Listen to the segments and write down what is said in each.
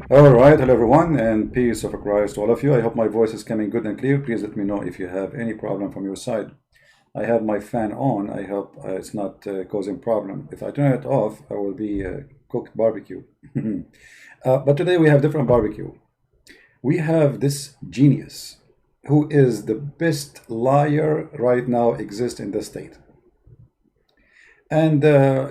All right, hello everyone, and peace of Christ to all of you. I hope my voice is coming good and clear. Please let me know if you have any problem from your side. I have my fan on. I hope it's not causing problem. If I turn it off, I will be cooked barbecue. But today we have different barbecue. We have this genius who is the best liar right now exists in the state. And I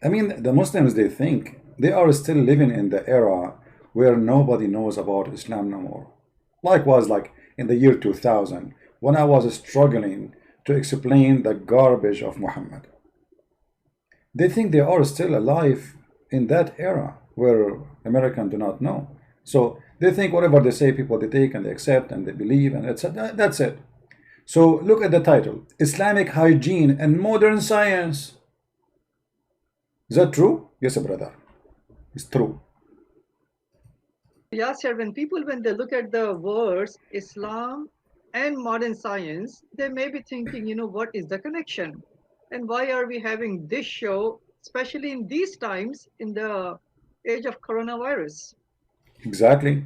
mean, the Muslims, they think they are still living in the era where nobody knows about Islam no more. Likewise, like in the year 2000, when I was struggling to explain the garbage of Muhammad. They think they are still alive in that era where Americans do not know. So they think whatever they say, people they take and they accept and they believe, and that's it. So look at the title, Islamic Hygiene and Modern Science. Is that true? Yes, brother. It's true. Yes, sir. When they look at the words Islam and modern science, they may be thinking, what is the connection? And why are we having this show, especially in these times, in the age of coronavirus? Exactly.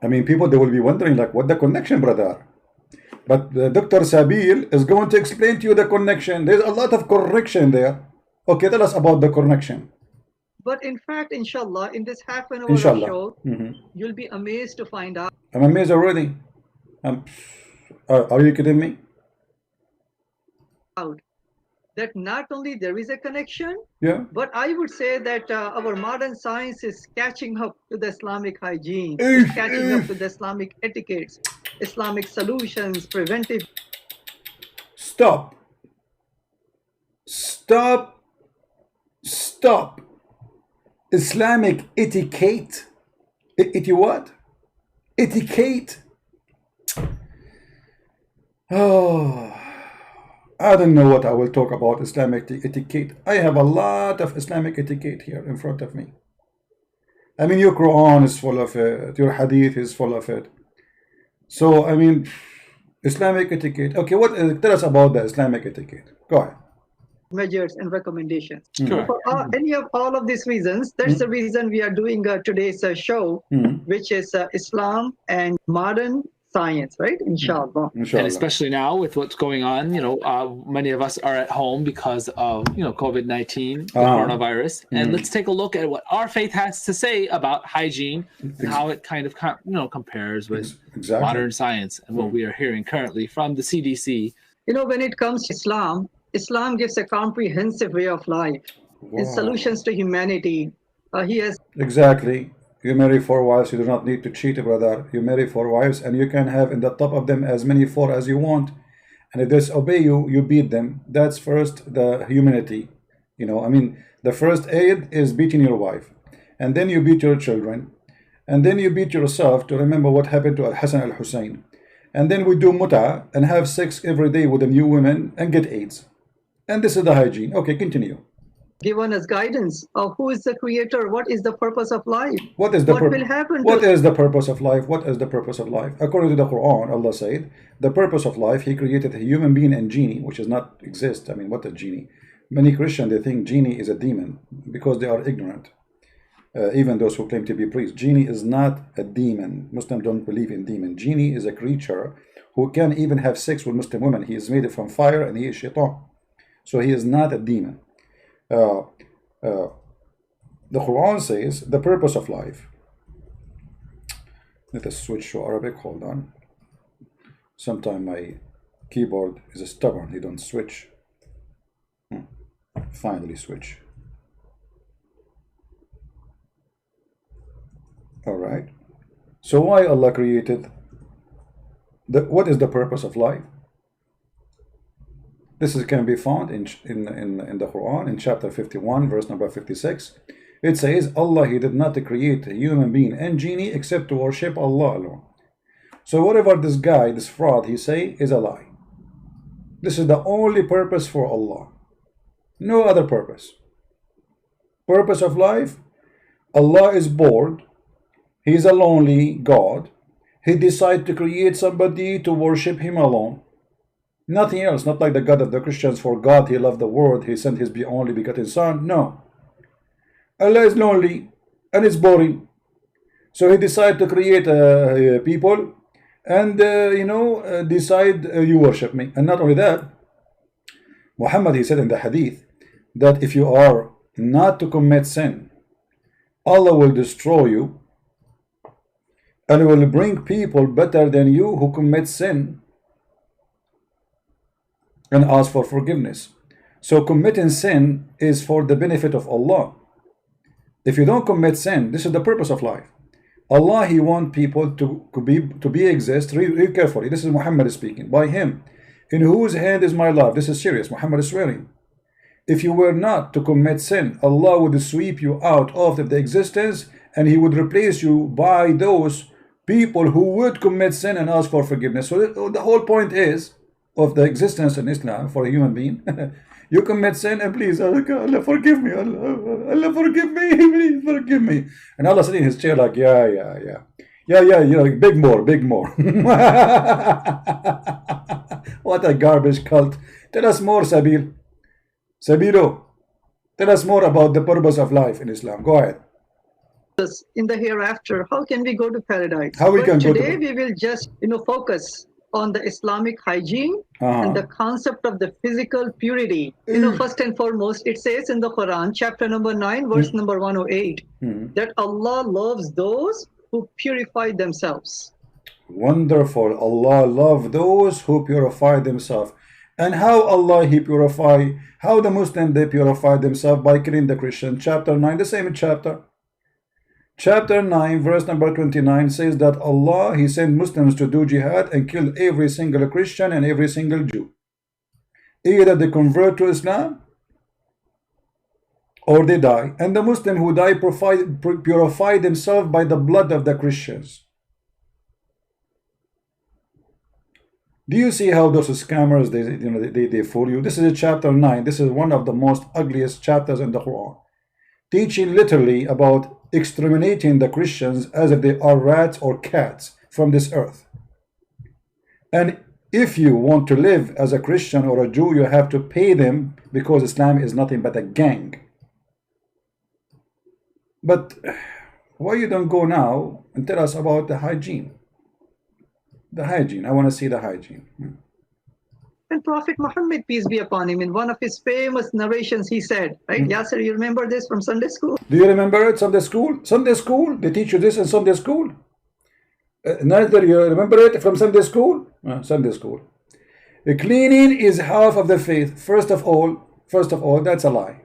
I mean, people, they will be wondering, like, what the connection, brother? But Dr. Sabil is going to explain to you the connection. There's a lot of correction there. Okay, tell us about the connection. But in fact, inshallah, in this half an hour of Inshallah. show, you'll be amazed to find out I'm amazed already. Are you kidding me? that not only there is a connection, Yeah. but I would say that our modern science is catching up to the Islamic hygiene, is catching up to the Islamic etiquettes, Islamic solutions, preventive. Stop. Stop. Stop. Islamic etiquette. What? Etiquette. Oh, I don't know what I will talk about Islamic etiquette. I have a lot of Islamic etiquette here in front of me. I mean, your Quran is full of it. Your Hadith is full of it. So, I mean, Islamic etiquette. Okay, tell us about the Islamic etiquette. Go ahead. Measures and recommendations. Sure. For any of all of these reasons, that's the reason we are doing today's show, which is Islam and modern science, right? Inshallah. And especially now with what's going on, many of us are at home because of, COVID-19, the coronavirus. And let's take a look at what our faith has to say about hygiene and how it kind of, compares with modern science and what we are hearing currently from the CDC. When it comes to Islam, Islam gives a comprehensive way of life, solutions to humanity. He has exactly. You marry 4 wives, you do not need to cheat, brother. You marry 4 wives, and you can have in the top of them as many 4 as you want. And if they disobey you, you beat them. That's first the humanity. I mean, the first aid is beating your wife, and then you beat your children, and then you beat yourself to remember what happened to Al-Hassan al-Hussein. And then we do muta and have sex every day with the new women and get AIDS. And this is the hygiene. Okay, continue. Given us guidance of who is the creator, what is the purpose of life, what will happen. What is the purpose of life? What is the purpose of life? According to the Quran, Allah said, the purpose of life, He created a human being and genie, which does not exist. I mean, what is genie? Many Christians, they think genie is a demon because they are ignorant. Even those who claim to be priests. Genie is not a demon. Muslims don't believe in demon. Genie is a creature who can even have sex with Muslim women. He is made from fire and he is shaitan. So he is not a demon. The Quran says the purpose of life. Let us switch to Arabic. Hold on. Sometimes my keyboard is stubborn. He don't switch. Finally switch. All right. So why Allah created? What is the purpose of life? This can be found in the Quran in chapter 51, verse number 56. It says, Allah, He did not create a human being and genie except to worship Allah alone. So whatever this guy, this fraud, he say is a lie. This is the only purpose for Allah. No other purpose. Purpose of life, Allah is bored. He is a lonely God. He decided to create somebody to worship Him alone. Nothing else, not like the God of the Christians. For God, He loved the world. He sent His only begotten Son. No. Allah is lonely. and it's boring. So he decided to create people, and decide you worship me. And not only that, Muhammad, he said in the hadith that if you are not to commit sin, Allah will destroy you, and will bring people better than you who commit sin and ask for forgiveness. So committing sin is for the benefit of Allah. If you don't commit sin, this is the purpose of life. Allah, He wants people to exist. Read carefully. This is Muhammad speaking. By Him, in whose hand is my love. This is serious. Muhammad is swearing. If you were not to commit sin, Allah would sweep you out of the existence, and He would replace you by those people who would commit sin and ask for forgiveness. So the whole point is of the existence in Islam for a human being. You commit sin and please, Allah forgive me, Allah forgive me, please forgive me. And Allah sitting in His chair like, yeah, big more. What a garbage cult. Tell us more, Sabilo, tell us more about the purpose of life in Islam. Go ahead. In the hereafter, how can we go to paradise? How we can go to today we will just focus on the Islamic hygiene and the concept of the physical purity. First and foremost, it says in the Quran, chapter number 9, verse number 108, that Allah loves those who purify themselves. Wonderful. Allah loves those who purify themselves. And how Allah He purify, how the Muslim they purify themselves? By killing the Christian. Chapter 9, the same chapter. Chapter 9, verse number 29 says that Allah, He sent Muslims to do jihad and kill every single Christian and every single Jew. Either they convert to Islam or they die. And the Muslim who die purify themselves by the blood of the Christians. Do you see how those scammers, they fool you? This is chapter 9. This is one of the most ugliest chapters in the Quran. Teaching literally about exterminating the Christians as if they are rats or cats from this earth. And if you want to live as a Christian or a Jew, you have to pay them, because Islam is nothing but a gang. But why you don't go now and tell us about the hygiene? The hygiene. I want to see the hygiene. And Prophet Muhammad, peace be upon him, in one of his famous narrations, he said, right? Yasser, you remember this from Sunday school? Do you remember it? Sunday school? Sunday school? They teach you this in Sunday school? Neither you remember it from Sunday school? Sunday school. Cleaning is half of the faith. First of all, that's a lie.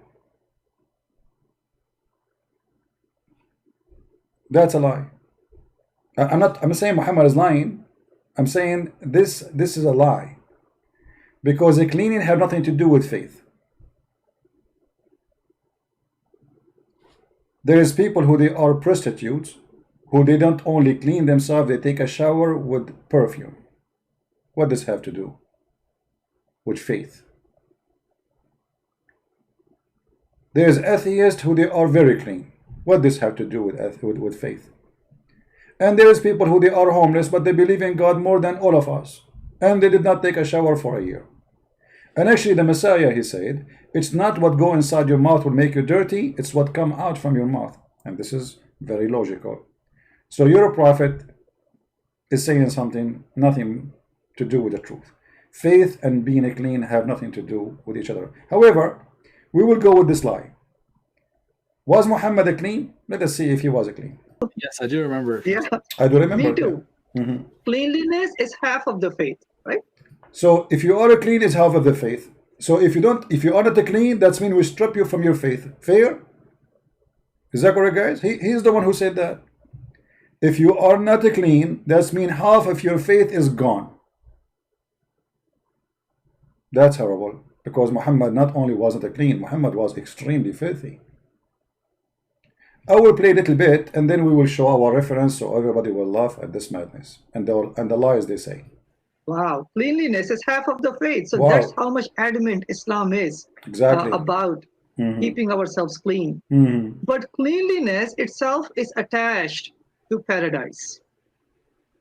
That's a lie. I'm saying Muhammad is lying. I'm saying this is a lie. Because the cleaning have nothing to do with faith. There is people who they are prostitutes, who they don't only clean themselves, they take a shower with perfume. What does this have to do with faith? There is atheists who they are very clean. What does this have to do with faith? And there is people who they are homeless, but they believe in God more than all of us. And they did not take a shower for a year. And actually the Messiah, he said, it's not what go inside your mouth will make you dirty, it's what come out from your mouth. And this is very logical. So your prophet is saying something, nothing to do with the truth. Faith and being clean have nothing to do with each other. However, we will go with this lie. Was Muhammad a clean? Let us see if he was a clean. Yes, I do remember. Yeah, I do remember. me too. Cleanliness is half of the faith, right? So if you are clean, is half of the faith. So if you are not clean, that means we strip you from your faith. Fair? Is that correct, guys? He's the one who said that. If you are not clean, that means half of your faith is gone. That's horrible. Because Muhammad not only wasn't clean, Muhammad was extremely filthy. I will play a little bit, and then we will show our reference, so everybody will laugh at this madness and the lies they say. Wow, cleanliness is half of the faith. So Wow. that's how much adamant Islam is Exactly. about keeping ourselves clean. Mhm. But cleanliness itself is attached to paradise.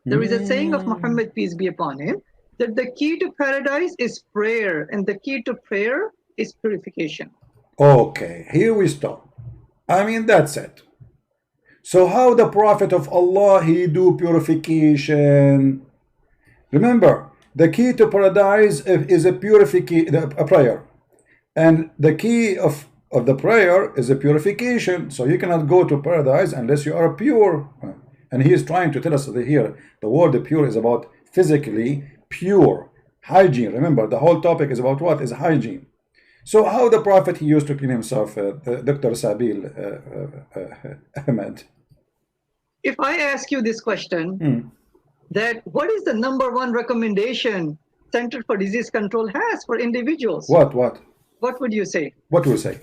There is a saying of Muhammad, peace be upon him, that the key to paradise is prayer, and the key to prayer is purification. Okay, here we stop. I mean, that's it. So how the Prophet of Allah, he do purification? Remember, the key to paradise is a purification, a prayer. And the key of the prayer is a purification. So you cannot go to paradise unless you are pure. And he is trying to tell us that here, the word pure is about physically pure. Hygiene. Remember, the whole topic is about what? Is hygiene. So how the Prophet, he used to clean himself, Dr. Sabil Ahmed? If I ask you this question, that what is the #1 recommendation Center for Disease Control has for individuals? What would you say? What do you say?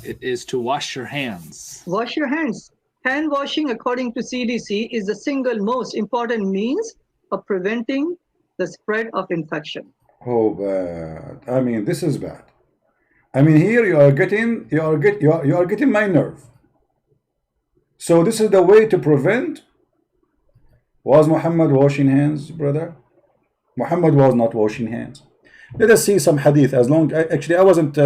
It is to wash your hands. Wash your hands. Hand washing, according to CDC, is the single most important means of preventing the spread of infection. Oh, bad. I mean, this is bad. I mean, here you are getting my nerve. So this is the way to prevent. Was Muhammad washing hands, brother? Muhammad was not washing hands. Let us see some hadith. Actually, I wasn't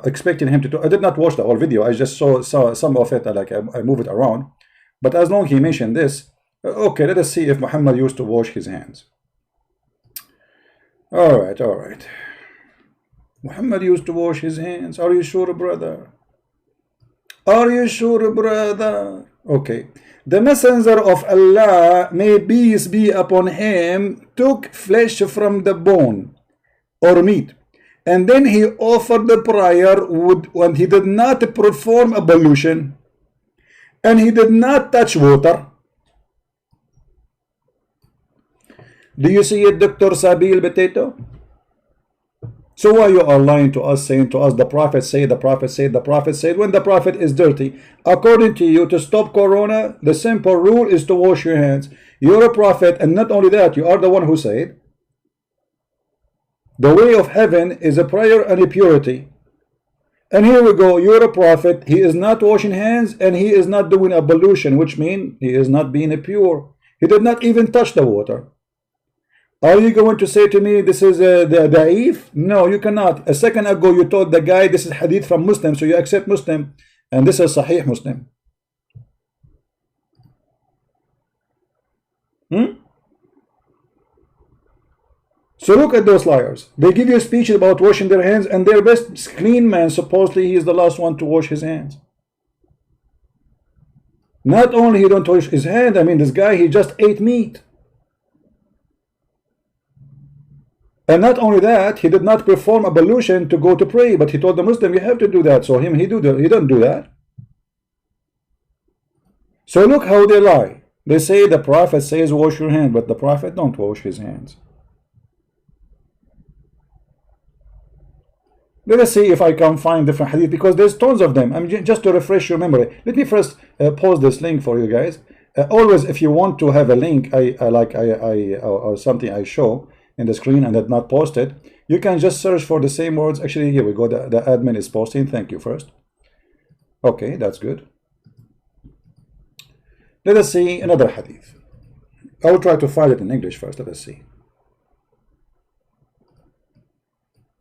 expecting him to talk. I did not watch the whole video. I just saw some of it. I move it around. But as long as he mentioned this, okay, let us see if Muhammad used to wash his hands. All right. Muhammad used to wash his hands. Are you sure, brother? Are you sure, brother? Okay. The messenger of Allah, may peace be upon him, took flesh from the bone or meat, and then he offered the prayer when he did not perform ablution and he did not touch water. Do you see it, Dr. Sabil Potato? So why you are lying to us, saying to us, the Prophet said, the Prophet said, the Prophet said, when the Prophet is dirty? According to you, to stop corona, the simple rule is to wash your hands. You're a prophet, and not only that, you are the one who said, the way of heaven is a prayer and a purity. And here we go, you're a prophet, he is not washing hands, and he is not doing ablution, which means he is not being pure. He did not even touch the water. Are you going to say to me this is the da'if? No, you cannot. A second ago you told the guy this is hadith from Muslim, so you accept Muslim, and this is Sahih Muslim. So look at those liars. They give you speeches about washing their hands, and their best clean man, supposedly he is the last one to wash his hands. Not only he don't wash his hand, I mean this guy, he just ate meat. And not only that, he did not perform ablution to go to pray, but he told the Muslim, you have to do that. So he don't do that. So look how they lie. They say the Prophet says wash your hand, but the Prophet don't wash his hands. Let us see if I can find different hadith, because there's tons of them. Just to refresh your memory. Let me first pause this link for you guys. Always, if you want to have a link, or something I show in the screen and did not post it, you can just search for the same words. Actually, here we go. The admin is posting. Thank you first. Okay, that's good. Let us see another hadith. I will try to find it in English first. Let us see.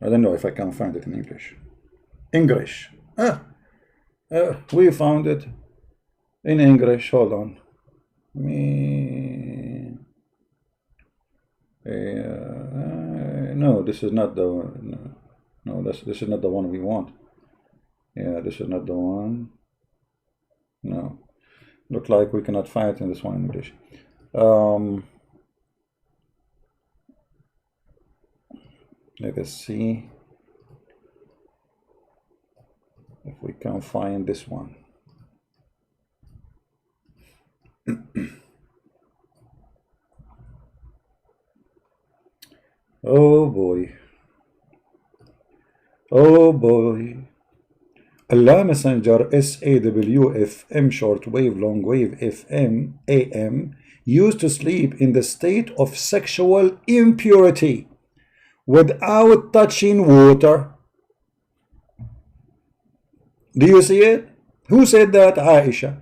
I don't know if I can find it in English. We found it in English. Hold on. No, this is not the one. No, this is not the one we want. Yeah, this is not the one. No, look like we cannot find it in this one in English. Let us see if we can find this one. Oh boy. Oh boy. Allah Messenger SAWFM shortwave longwave FM AM used to sleep in the state of sexual impurity without touching water. Do you see it? Who said that? Aisha.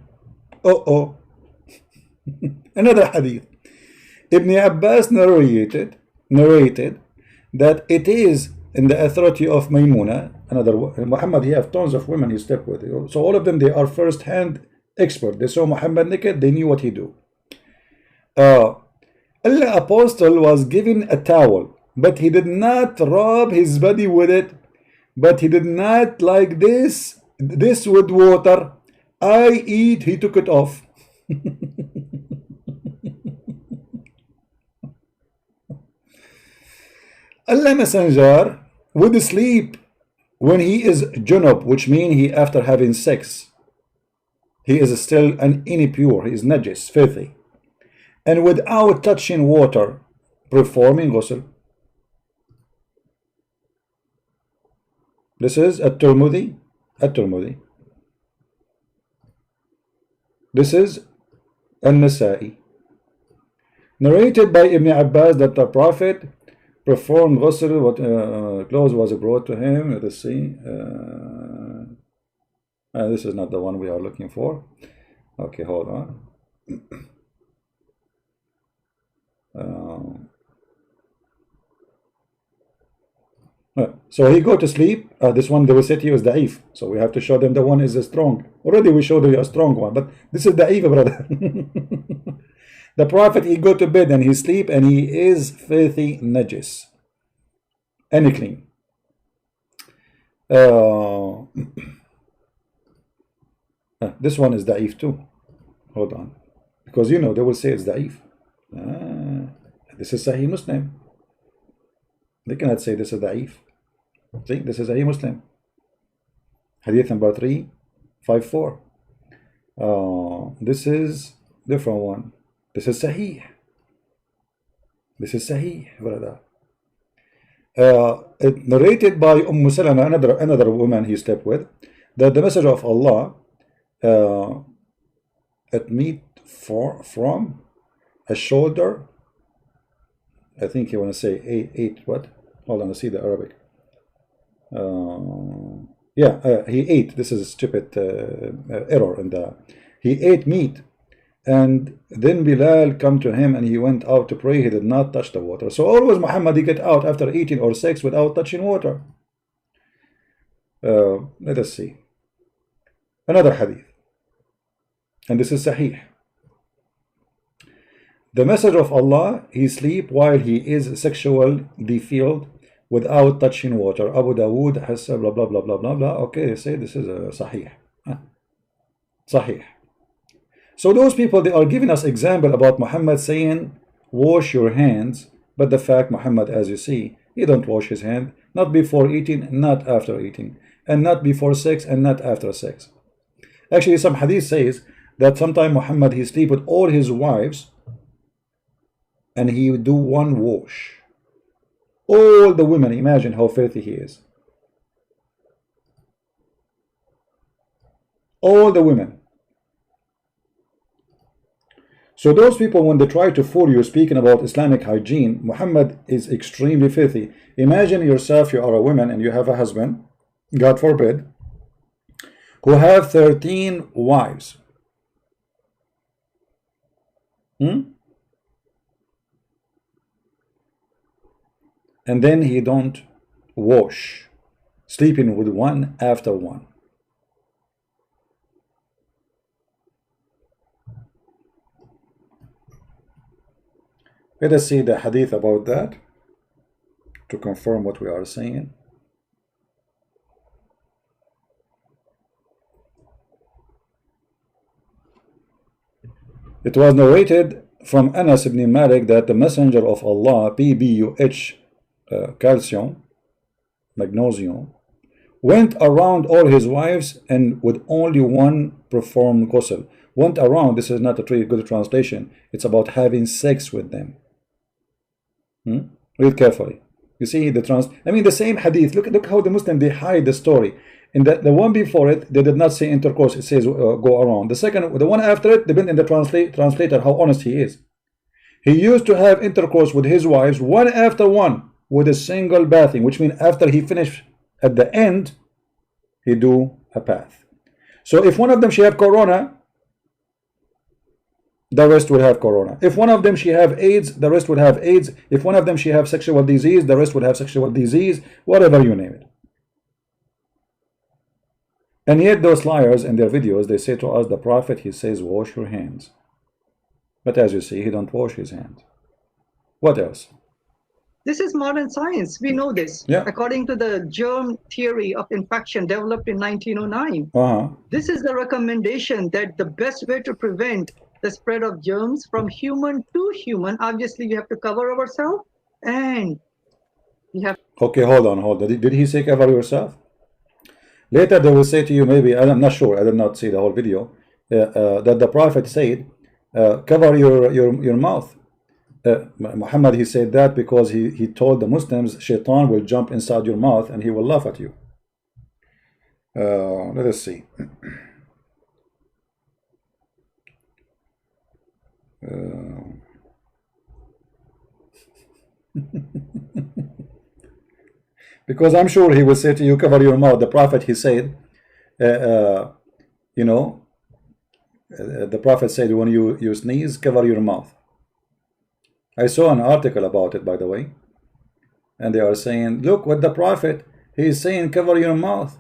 Another hadith. Ibn Abbas narrated that it is in the authority of Maymuna. Muhammad, he have tons of women he slept with. So all of them, they are first hand expert. They saw Muhammad naked, they knew what he do. The apostle was given a towel, but he did not rub his body with it, but he did not like this with water. I eat, he took it off. Allah Messenger would sleep when he is junub, which means he after having sex. He is still an impure, he is najis, filthy. And without touching water, performing ghusl. This is at-Tirmidhi. This is an-Nasa'i. Narrated by Ibn Abbas that the Prophet performed ghusl, what clothes was brought to him. Let us see. This is not the one we are looking for. Okay, hold on. So he go to sleep. This one they will say to you is da'if. So we have to show them the one is strong. Already we showed you a strong one, but this is da'if, brother. The Prophet, he go to bed and he sleep and he is filthy najis. Unclean. This one is da'if too. Hold on. Because you know they will say it's da'if. This is Sahih Muslim. They cannot say this is da'if. See, this is Sahih Muslim. Hadith number 354. This is different one. This is Sahih. This is Sahih, brother. It narrated by Salama, another woman he slept with, that the Messenger of Allah it meet from a shoulder. I think he want to say eight what? Hold on, I see the Arabic. He ate. This is a stupid error in the. He ate meat. And then Bilal come to him and he went out to pray. He did not touch the water. So always Muhammad, he get out after eating or sex without touching water. Let us see. Another hadith. And this is Sahih. The Messenger of Allah, he sleep while he is sexual defiled without touching water. Abu Dawood has blah blah blah blah blah blah. Okay, they say this is Sahih. Sahih. So those people, they are giving us example about Muhammad saying, wash your hands. But the fact Muhammad, as you see, he don't wash his hand, not before eating, not after eating, and not before sex, and not after sex. Actually, some hadith says that sometime Muhammad, he sleep with all his wives, and he would do one wash. All the women, imagine how filthy he is. All the women. So those people, when they try to fool you speaking about Islamic hygiene, Muhammad is extremely filthy. Imagine yourself, you are a woman and you have a husband, God forbid, who have 13 wives. And then he don't wash, sleeping with one after one. Let us see the hadith about that to confirm what we are saying. It was narrated from Anas ibn Malik that the Messenger of Allah, PBUH, calcium, magnesium, went around all his wives and with only one performed ghusl. Went around, this is not a very good translation. It's about having sex with them. Read carefully. You see the same hadith. Look how the Muslim, they hide the story. In the one before it, they did not say intercourse. It says go around. The one after it, depending on the translator how honest he is. He used to have intercourse with his wives one after one with a single bathing, which means after he finished at the end, he do a bath. So if one of them she have corona, the rest will have corona. If one of them she have AIDS, the rest would have AIDS. If one of them she have sexual disease, the rest would have sexual disease, whatever you name it. And yet those liars in their videos, they say to us, the Prophet, he says, wash your hands. But as you see, he don't wash his hands. What else? This is modern science. We know this. Yeah. According to the germ theory of infection developed in 1909, this is the recommendation that the best way to prevent the spread of germs from human to human, obviously we have to cover ourselves, and we have. Okay, hold on. Did he say cover yourself? Later they will say to you, maybe, I'm not sure, I did not see the whole video, that the Prophet said, cover your mouth. Muhammad, he said that because he told the Muslims, shaitan will jump inside your mouth and he will laugh at you. Let us see. Because I'm sure he will say to you, cover your mouth. The Prophet, he said, you know, the Prophet said, when you sneeze, cover your mouth. I saw an article about it, by the way, and they are saying, look what the Prophet, he is saying, cover your mouth.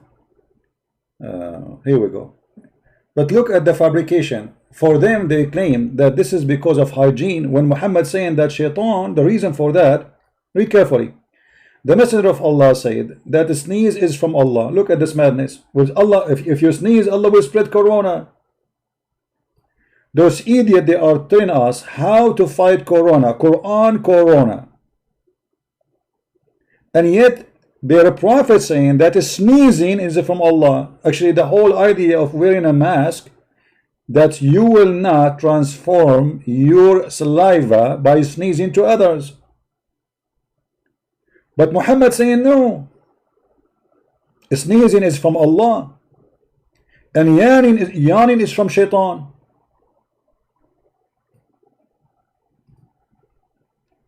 Here we go. But look at the fabrication. For them, they claim that this is because of hygiene, when Muhammad saying that shaitan, the reason for that, read carefully. The Messenger of Allah said that the sneeze is from Allah. Look at this madness. With Allah, if you sneeze, Allah will spread corona. Those idiots, they are telling us how to fight corona. Quran, corona. And yet, their Prophet saying that sneezing is from Allah. Actually, the whole idea of wearing a mask, that you will not transform your saliva by sneezing to others. But Muhammad saying no. Sneezing is from Allah. And yawning is from shaitan.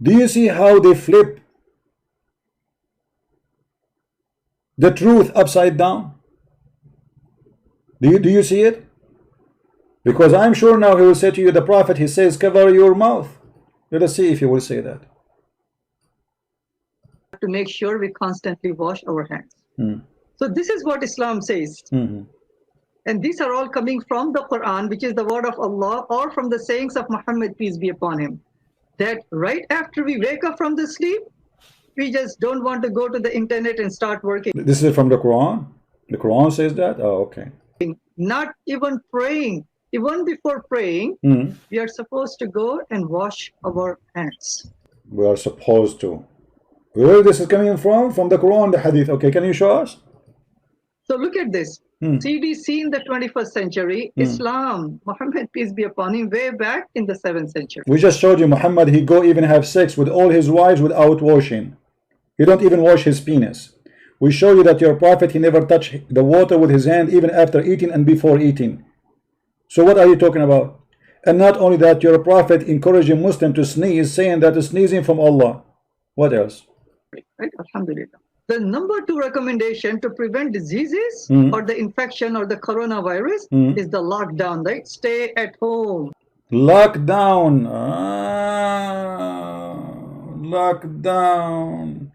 Do you see how they flip the truth upside down? Do you see it? Because I'm sure now he will say to you, the Prophet, he says, cover your mouth. Let us see if he will say that. To make sure we constantly wash our hands. So this is what Islam says. And these are all coming from the Quran, which is the word of Allah, or from the sayings of Muhammad, peace be upon him. That right after we wake up from the sleep, we just don't want to go to the internet and start working. This is from the Quran? The Quran says that? Oh, okay. Not even praying. Even before praying, we are supposed to go and wash our hands. We are supposed to. Where this is coming from? From the Quran, the Hadith. Okay, can you show us? So look at this. CDC in the 21st century, Islam, Muhammad, peace be upon him, way back in the 7th century. We just showed you Muhammad, he go even have sex with all his wives without washing. He don't even wash his penis. We show you that your Prophet, he never touched the water with his hand even after eating and before eating. So what are you talking about? And not only that, your Prophet encouraging Muslim to sneeze, saying that is sneezing from Allah. What else? Right? Alhamdulillah. The number 2 recommendation to prevent diseases or the infection or the coronavirus is the lockdown, right? Stay at home. Lockdown. Lockdown.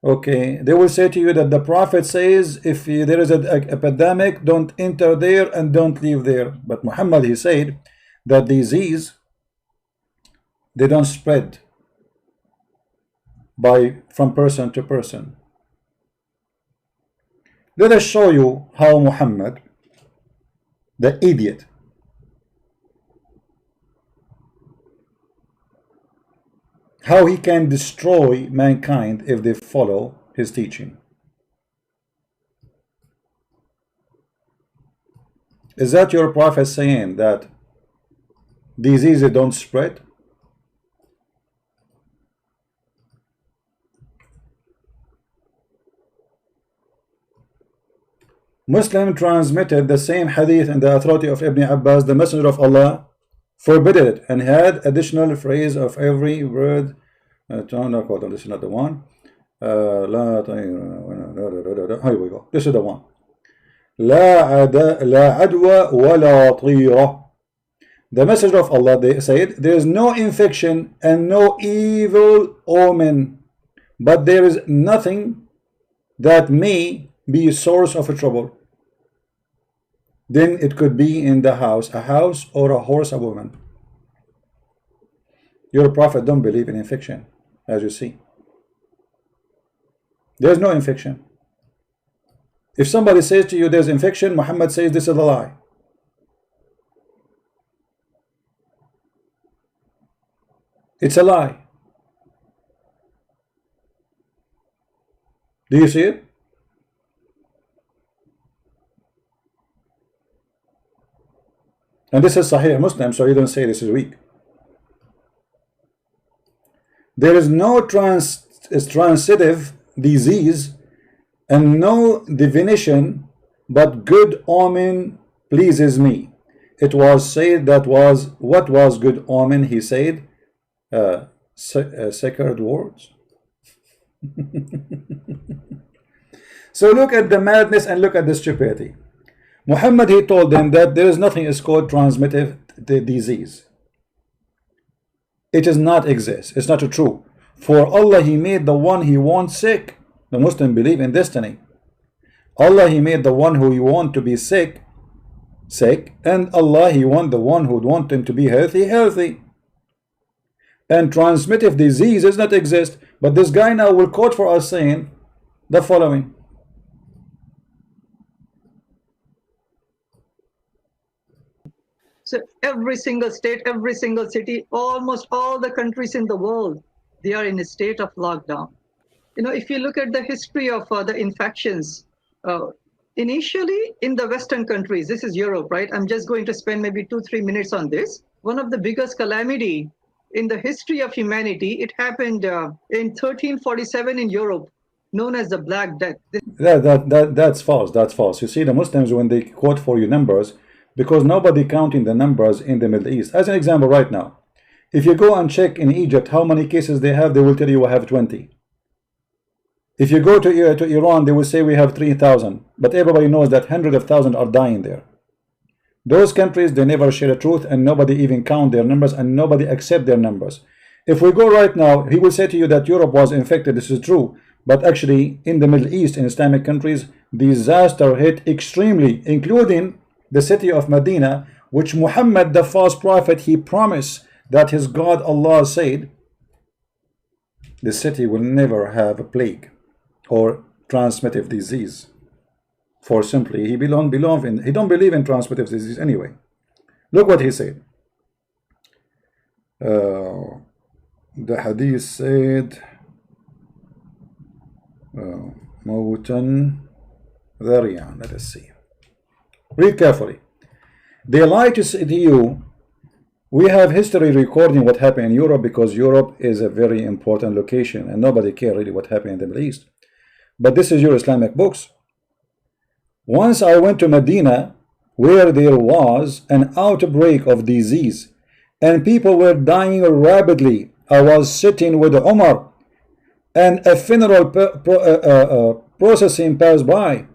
Okay, they will say to you that the Prophet says if there is an epidemic, don't enter there and don't leave there. But Muhammad, he said that disease, they don't spread from person to person. Let us show you how Muhammad, the idiot, how he can destroy mankind if they follow his teaching. Is that your Prophet saying that diseases don't spread? Muslim transmitted the same hadith and the authority of Ibn Abbas, the Messenger of Allah forbid it and had additional phrase of every word. This is not the one. Here we go. This is the one. لا عدوى ولا طيرة. The Messenger of Allah, they said, there is no infection and no evil omen, but there is nothing that may be a source of a trouble. then it could be in the house, a house, or a horse, a woman. Your prophet don't believe in infection, as you see. There's no infection. If somebody says to you there's infection, Muhammad says this is a lie. It's a lie. Do you see it? And this is Sahih Muslim, so you don't say this is weak. There is no transitive disease and no divination, but good omen pleases me. It was said that was what was good omen, he said, sacred words. So look at the madness and look at the stupidity. Muhammad, he told them that there is nothing is called transmittive disease. It does not exist. It's not true. For Allah, he made the one he wants sick. The Muslim believe in destiny. Allah, he made the one who he want to be sick, and Allah, he want the one who would want him to be healthy. And transmittive disease does not exist. But this guy now will quote for us saying the following. So every single state, every single city, almost all the countries in the world, they are in a state of lockdown. You know, if you look at the history of the infections, initially in the Western countries, this is Europe, right? I'm just going to spend maybe 2-3 minutes on this. One of the biggest calamity in the history of humanity, it happened in 1347 in Europe, known as the Black Death. That's false. That's false. You see, the Muslims, when they quote for you numbers, because nobody counting the numbers in the Middle East. As an example, right now, if you go and check in Egypt how many cases they have, they will tell you we have 20. If you go to Iran, they will say we have 3,000. But everybody knows that hundreds of thousands are dying there. Those countries, they never share the truth, and nobody even count their numbers, and nobody accept their numbers. If we go right now, he will say to you that Europe was infected. This is true. But actually, in the Middle East, in Islamic countries, disaster hit extremely, including the city of Medina, which Muhammad, the false prophet, he promised that his God Allah said the city will never have a plague or transmittive disease. For simply he don't believe in transmittive disease anyway. Look what he said. The hadith said Mawtan Dhariyan. Let us see. Read carefully. They lie to you. We have history recording what happened in Europe, because Europe is a very important location and nobody cares really what happened in the Middle East. But this is your Islamic books. Once I went to Medina, where there was an outbreak of disease and people were dying rapidly. I was sitting with Umar and a funeral processing passed by.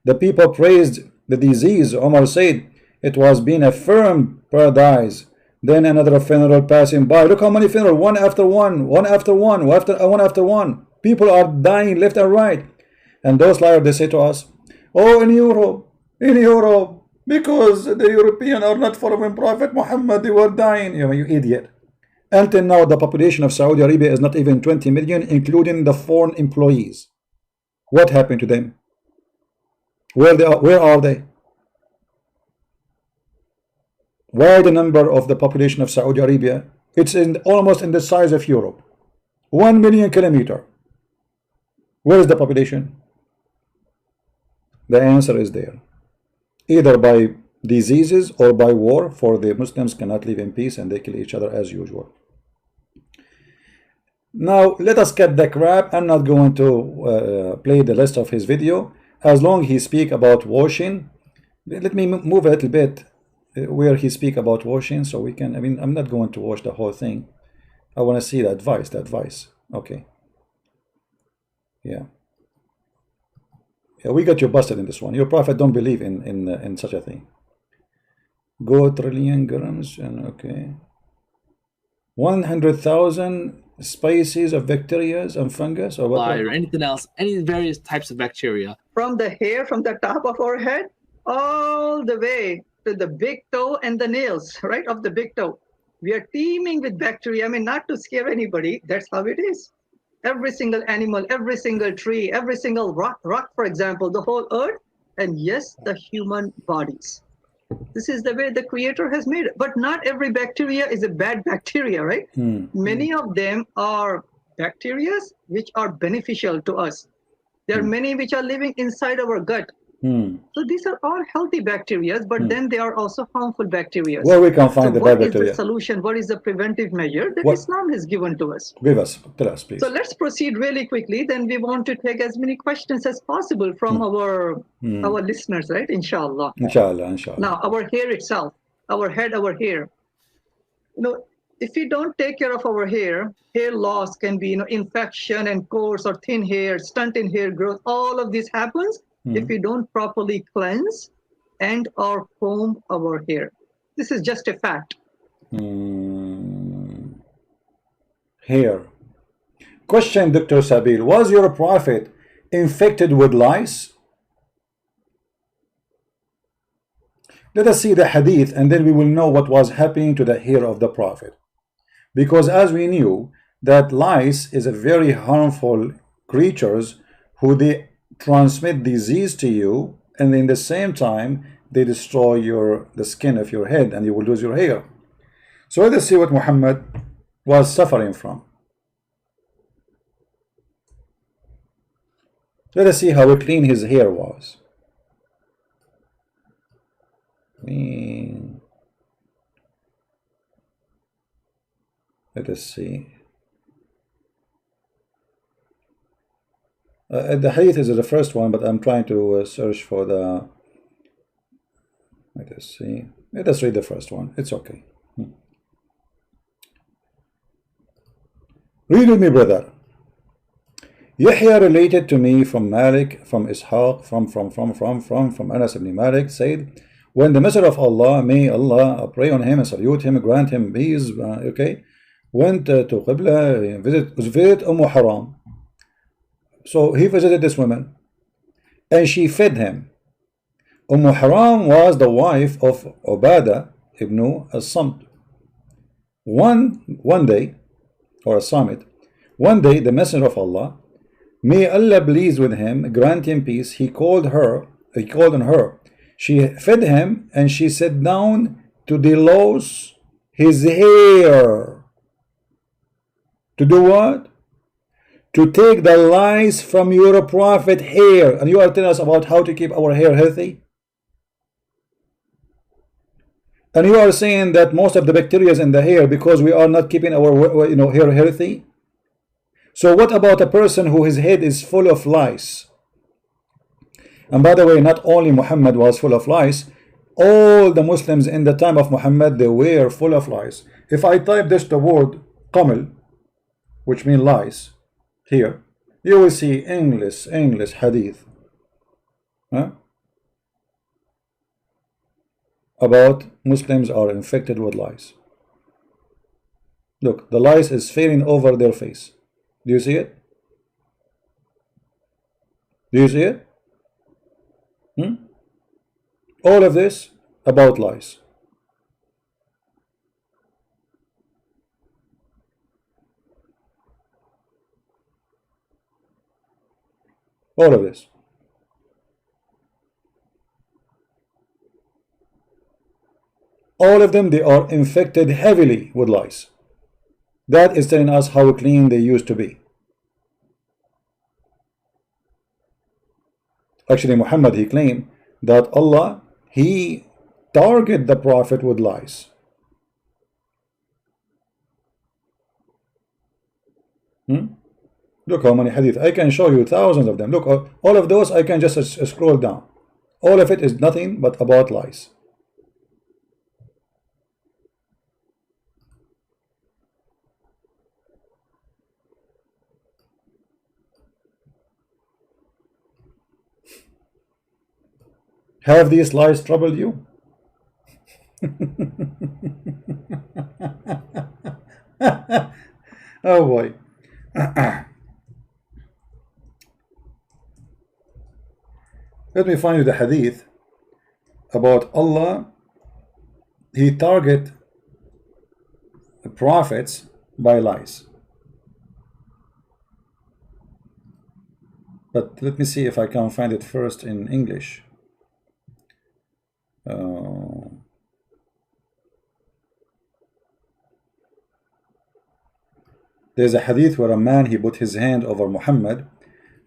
The people praised the disease. Umar said it was being a firm paradise. Then another funeral passing by. Look how many funerals, one after one, one after one, one after one. People are dying left and right. And those liars, they say to us, oh, in Europe, because the Europeans are not following Prophet Muhammad, they were dying. You idiot. Until now, the population of Saudi Arabia is not even 20 million, including the foreign employees. What happened to them? Where are they? Why the number of the population of Saudi Arabia? It's almost in the size of Europe. 1 million kilometers. Where is the population? The answer is there. Either by diseases or by war, for the Muslims cannot live in peace and they kill each other as usual. Now let us cut the crap. I'm not going to play the rest of his video. As long as he speak about washing, let me move a little bit where he speak about washing, so we can, I'm not going to wash the whole thing. I want to see the advice. Okay. Yeah, we got you busted in this one. Your prophet don't believe in such a thing. Go trillion grams, and okay, 100,000 species of bacteria and fungus or what? Or anything else, any various types of bacteria. From the hair, from the top of our head all the way to the big toe and the nails, right, of the big toe. We are teeming with bacteria. I mean, not to scare anybody, that's how it is. Every single animal, every single tree, every single rock, for example, the whole earth, and yes, the human bodies. This is the way the creator has made it. But not every bacteria is a bad bacteria, right? Many of them are bacteria which are beneficial to us. There are many which are living inside our gut. So these are all healthy bacteria, but then they are also harmful bacteria. Where we can find the bad bacteria? What is the solution? What is the preventive measure that Islam has given to us? Tell us, please. So let's proceed really quickly. Then we want to take as many questions as possible from our listeners, right? Inshallah. Inshallah. Now, our hair itself, our head, our hair. If we don't take care of our hair loss can be, infection and coarse or thin hair, stunt in hair growth. All of this happens if we don't properly cleanse and or comb our hair. This is just a fact. Hair. Question, Dr. Sabil. Was your prophet infected with lice? Let us see the hadith and then we will know what was happening to the hair of the prophet. Because as we knew that lice is a very harmful creatures who they transmit disease to you, and in the same time they destroy the skin of your head and you will lose your hair. So let us see what Muhammad was suffering from. Let us see how clean his hair was. Let us see. The hadith is the first one, but I'm trying to search for the. Let us see. Let us read the first one. It's okay. Read with me, brother. Yahya related to me from Malik, from Ishaq, from Anas ibn Malik said, when the Messenger of Allah, may Allah pray on him and salute him, grant him peace, went to Qibla, visit Haram. So he visited this woman and she fed him. Haram was the wife of Ubadah ibn as-Samt. One day, or a summit, one day the Messenger of Allah, may Allah please with him, grant him peace, he called on her. She fed him and she sat down to delouse his hair. To do what? To take the lice from your prophet hair. And you are telling us about how to keep our hair healthy? And you are saying that most of the bacteria is in the hair because we are not keeping our hair healthy? So what about a person who his head is full of lice? And by the way, not only Muhammad was full of lice, all the Muslims in the time of Muhammad, they were full of lice. If I type this the word qamal, which means lice, here, you will see English hadith about Muslims are infected with lice. Look, the lice is failing over their face. Do you see it? Do you see it? All of this about lice. All of this. All of them, they are infected heavily with lice. That is telling us how clean they used to be. Actually, Muhammad, he claimed that Allah, he targeted the prophet with lice. Look how many hadith. I can show you thousands of them. Look, all of those I can just scroll down. All of it is nothing but about lice. Have these lies troubled you? Oh boy. Let me find you the hadith about Allah, he target the prophets by lies. But let me see if I can find it first in English. There's a hadith where a man, he put his hand over Muhammad,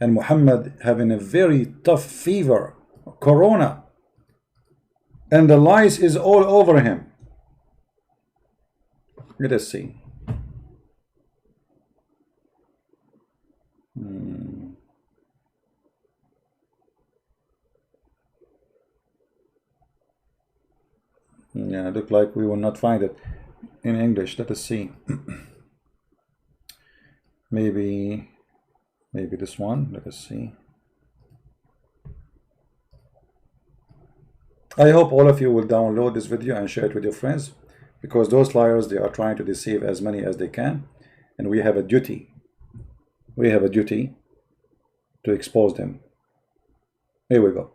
and Muhammad having a very tough fever, corona, and the lice is all over him. Let us see. Yeah, look like we will not find it in English. Let us see. maybe this one. Let us see. I hope all of you will download this video and share it with your friends, because those liars, they are trying to deceive as many as they can, and we have a duty. We have a duty to expose them. Here we go.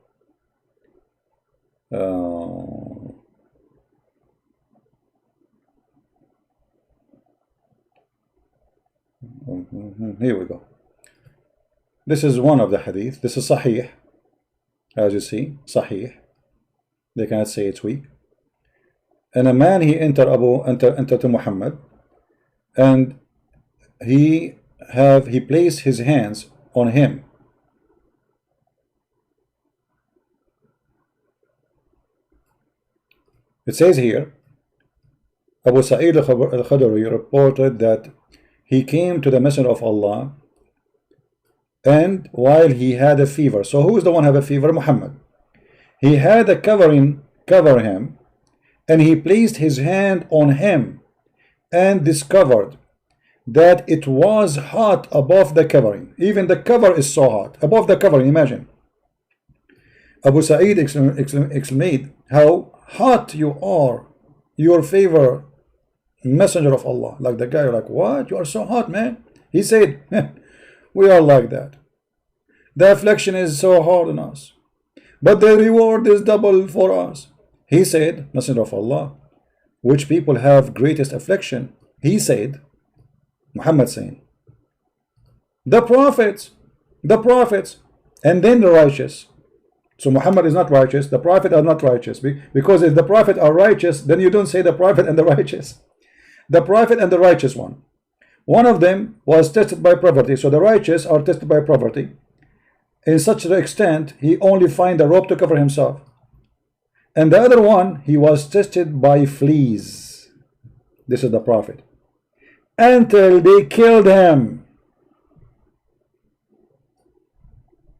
Here we go. This is one of the hadith. This is sahih. As you see, sahih. They cannot say it's weak. And a man, he entered to Muhammad, and he placed his hands on him. It says here, Abu Sa'id al-Khudri reported that he came to the Messenger of Allah, and while he had a fever. So who is the one who had a fever? Muhammad. He had a covering cover him, and he placed his hand on him and discovered that it was hot above the covering. Even the cover is so hot above the covering. Imagine. Abu Sa'id exclaimed, how hot you are, your favor, Messenger of Allah. Like the guy, like, what? You are so hot, man. He said, we are like that. The affliction is so hard on us, but the reward is double for us. He said, Messenger of Allah, which people have greatest affliction? He said, Muhammad saying, the prophets, and then the righteous. So Muhammad is not righteous, the prophet are not righteous, because if the prophet are righteous, then you don't say the prophet and the righteous. The prophet and the righteous one. One of them was tested by poverty, so the righteous are tested by poverty. In such an extent, he only find a rope to cover himself. And the other one, he was tested by fleas. This is the prophet. Until they killed him.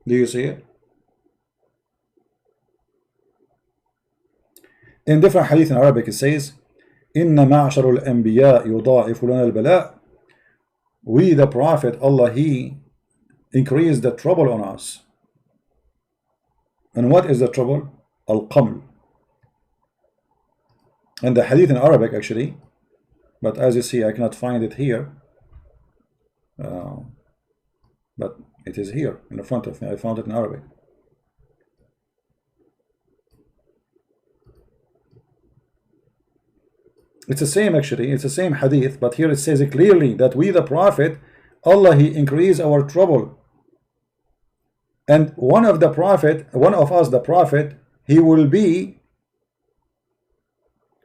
Do you see it? In different hadith in Arabic, it says, Inna ma'ashar al-anbiya yudha'ifu lana al-bala'. We, the prophet, Allah, he increased the trouble on us. And what is the trouble? Al-qaml. And the hadith in Arabic, actually, but as you see, I cannot find it here. But it is here in the front of me. I found it in Arabic. It's the same, actually. It's the same hadith, but here it says it clearly that we, the prophet, Allah, he increased our trouble. And one of us, the prophet, he will be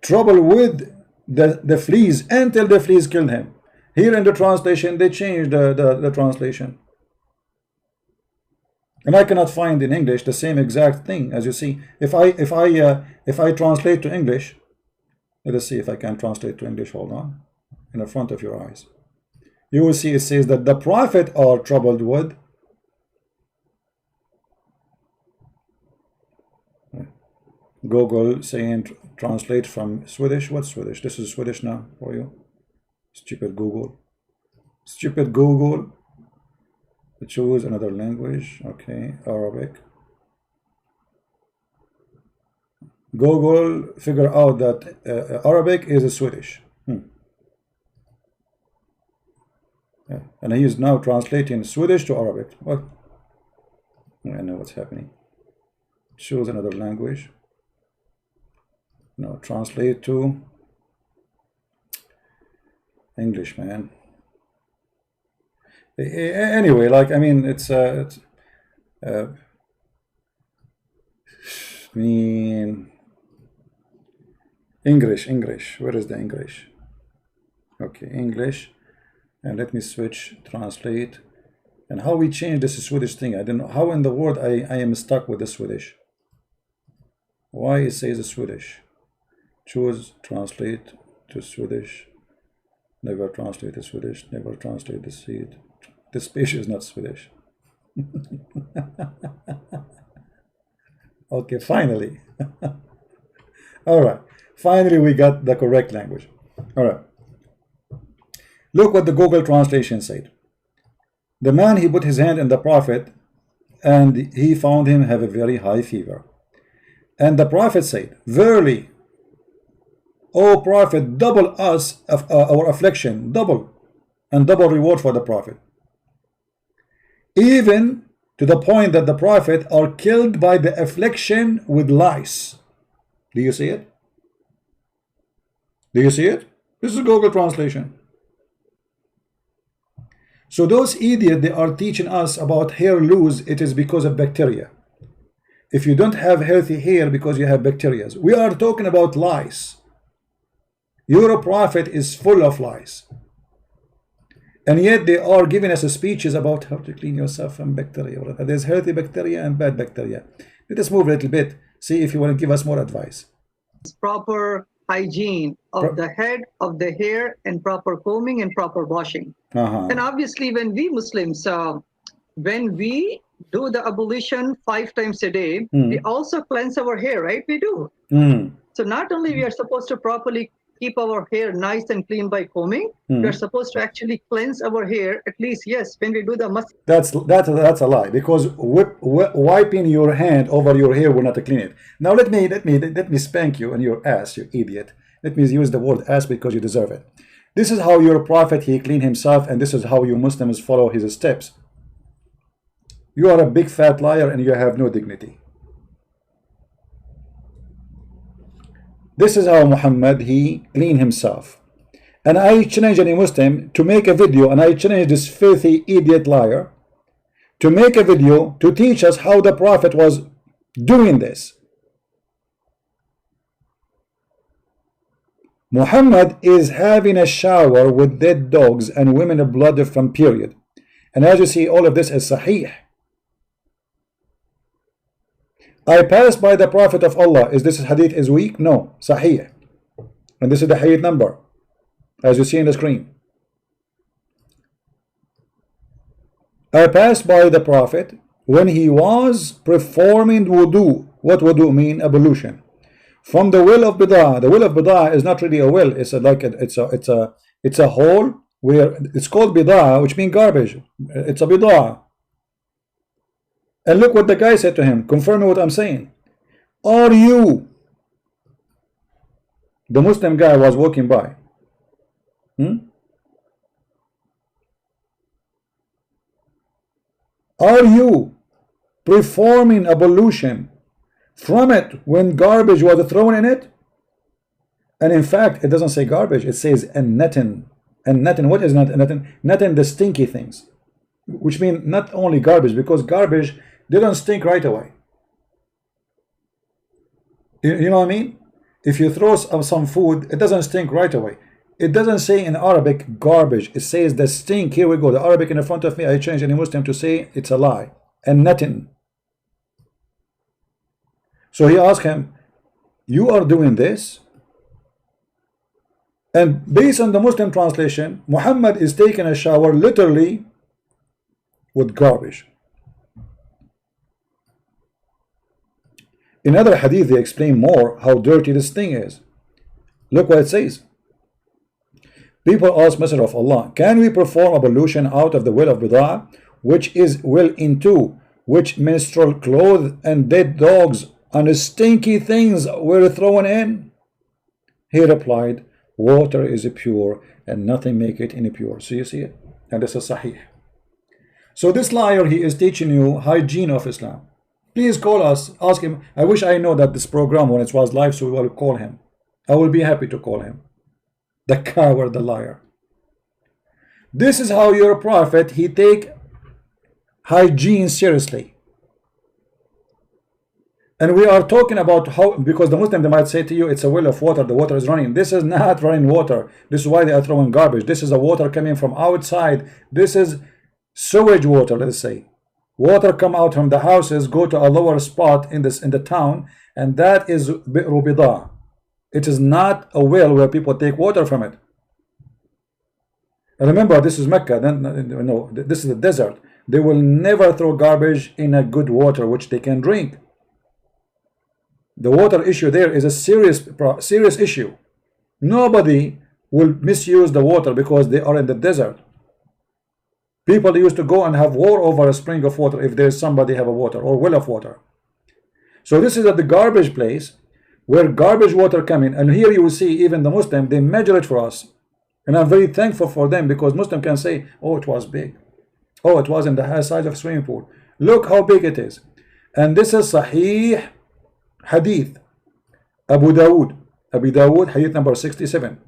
trouble with the fleas until the fleas killed him. Here in the translation, they changed the translation. And I cannot find in English the same exact thing. As you see, if I translate to English, let us see if I can translate to English. Hold on. In the front of your eyes, you will see it says that the prophet are troubled with Google saying translate from Swedish. What's Swedish? This is Swedish now for you. Stupid Google. Stupid Google. Choose another language. Okay, Arabic. Google figure out that Arabic is a Swedish. Yeah. And he is now translating Swedish to Arabic. What? I know what's happening. Choose another language. No, translate to English, man. Anyway, like, I mean, I mean, English. Where is the English? Okay, English. And let me switch, translate. And how we change this Swedish thing? I don't know how in the world I am stuck with the Swedish. Why it says Swedish? Choose translate to Swedish. Never translate to Swedish. Never translate the seed. This page is not Swedish. Okay, finally. All right. Finally, we got the correct language. All right. Look what the Google translation said. The man, he put his hand in the prophet, and he found him have a very high fever. And the prophet said, verily, O prophet, double us of our affliction, double, and double reward for the prophet. Even to the point that the prophet are killed by the affliction with lice. Do you see it? Do you see it? This is Google translation. So those idiots, they are teaching us about hair loss, it is because of bacteria. If you don't have healthy hair because you have bacteria. We are talking about lice. Your prophet is full of lice. And yet they are giving us speeches about how to clean yourself from bacteria. There's healthy bacteria and bad bacteria. Let us move a little bit. See if you want to give us more advice. Proper hygiene of the head, of the hair, and proper combing and proper washing. And obviously when we Muslims, when we do the ablution 5 times a day, we also cleanse our hair, right? We do. So not only we are supposed to properly keep our hair nice and clean by combing, we are supposed to actually cleanse our hair at least, yes, when we do the must. That's a lie, because wiping your hand over your hair will not clean it. Now let me spank you on your ass, you idiot. Let me use the word ass because you deserve it. This is how your prophet, he cleaned himself, and this is how you Muslims follow his steps. You are a big fat liar and you have no dignity. This is how Muhammad, he cleaned himself. And I challenge any Muslim to make a video, and I challenge this filthy idiot liar to make a video to teach us how the prophet was doing this. Muhammad is having a shower with dead dogs and women blood from period. And as you see, all of this is sahih. I passed by the prophet of Allah. Is this hadith is weak? No, sahih. And this is the hadith number, as you see on the screen. I passed by the prophet when he was performing wudu. What wudu mean? Ablution. From the well of bid'ah. The well of bid'ah is not really a well. It's a hole where it's called bid'ah, which means garbage. It's a bid'ah. And look what the guy said to him, confirming what I'm saying. Are you? The Muslim guy was walking by. Are you performing ablution from it when garbage was thrown in it? And in fact, it doesn't say garbage, it says natin. And natin, what is natin? Natin, the stinky things. Which mean not only garbage, because garbage, they don't stink right away. You know what I mean? If you throw some food, it doesn't stink right away. It doesn't say in Arabic garbage. It says the stink. Here we go. The Arabic in front of me, I changed any Muslim to say it's a lie. And nothing. So he asked him, you are doing this? And based on the Muslim translation, Muhammad is taking a shower literally with garbage. In other hadith, they explain more how dirty this thing is. Look what it says. People ask Messenger of Allah, can we perform ablution out of the well of bid'ah, which is well into which menstrual clothes and dead dogs and stinky things were thrown in? He replied, water is pure and nothing make it impure. So you see it, and this is sahih. So this liar, he is teaching you hygiene of Islam. Please call us, ask him. I wish I know that this program when it was live, so we will call him. I will be happy to call him the coward, the liar. This is how your prophet, he take hygiene seriously. And we are talking about how, because the Muslim, they might say to you, it's a well of water, the water is running. This is not running water. This is why they are throwing garbage. This is a water coming from outside. This is sewage water, let's say. Water come out from the houses, go to a lower spot in the town, and that is bi'ru bida. It is not a well where people take water from it. And remember, this is Mecca. No, this is the desert. They will never throw garbage in a good water which they can drink. The water issue there is a serious issue. Nobody will misuse the water because they are in the desert. People used to go and have war over a spring of water if there's somebody have a water or well of water. So this is at the garbage place where garbage water come in, and here you will see even the Muslim, they measure it for us. And I'm very thankful for them, because Muslim can say, oh, it was big. Oh, it was in the size of a swimming pool. Look how big it is. And this is Sahih Hadith, Abu Dawood, Hadith number 67.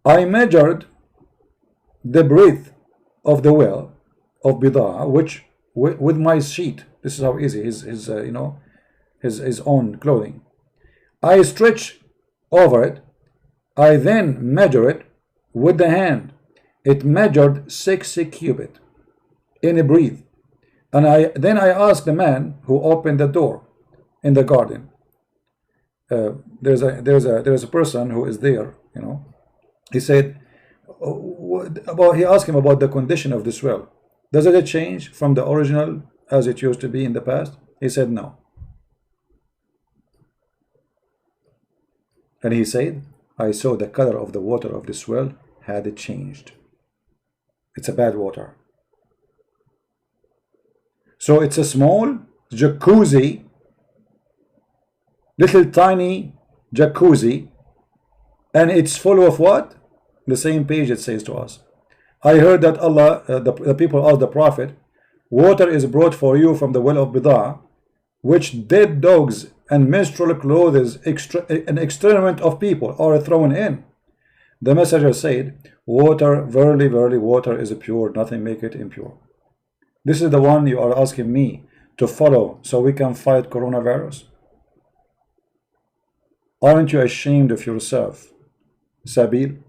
I measured the breadth of the well of Bida, which with my sheet. This is how easy his own clothing. I stretch over it. I then measure it with the hand. It measured 60 cubit in a breadth. And then I asked the man who opened the door in the garden. There's a person who is there, you know. He said, he asked him about the condition of this well. Does it change from the original as it used to be in the past? He said no. And he said, I saw the color of the water of this well had changed. It's a bad water. So it's a small jacuzzi, little tiny jacuzzi, and it's full of what? The same page it says to us. I heard that Allah, the people asked the Prophet, water is brought for you from the well of Bida, which dead dogs and menstrual clothes, an excrement of people are thrown in. The messenger said, water, verily, verily, water is pure, nothing make it impure. This is the one you are asking me to follow so we can fight coronavirus. Aren't you ashamed of yourself, Sabil?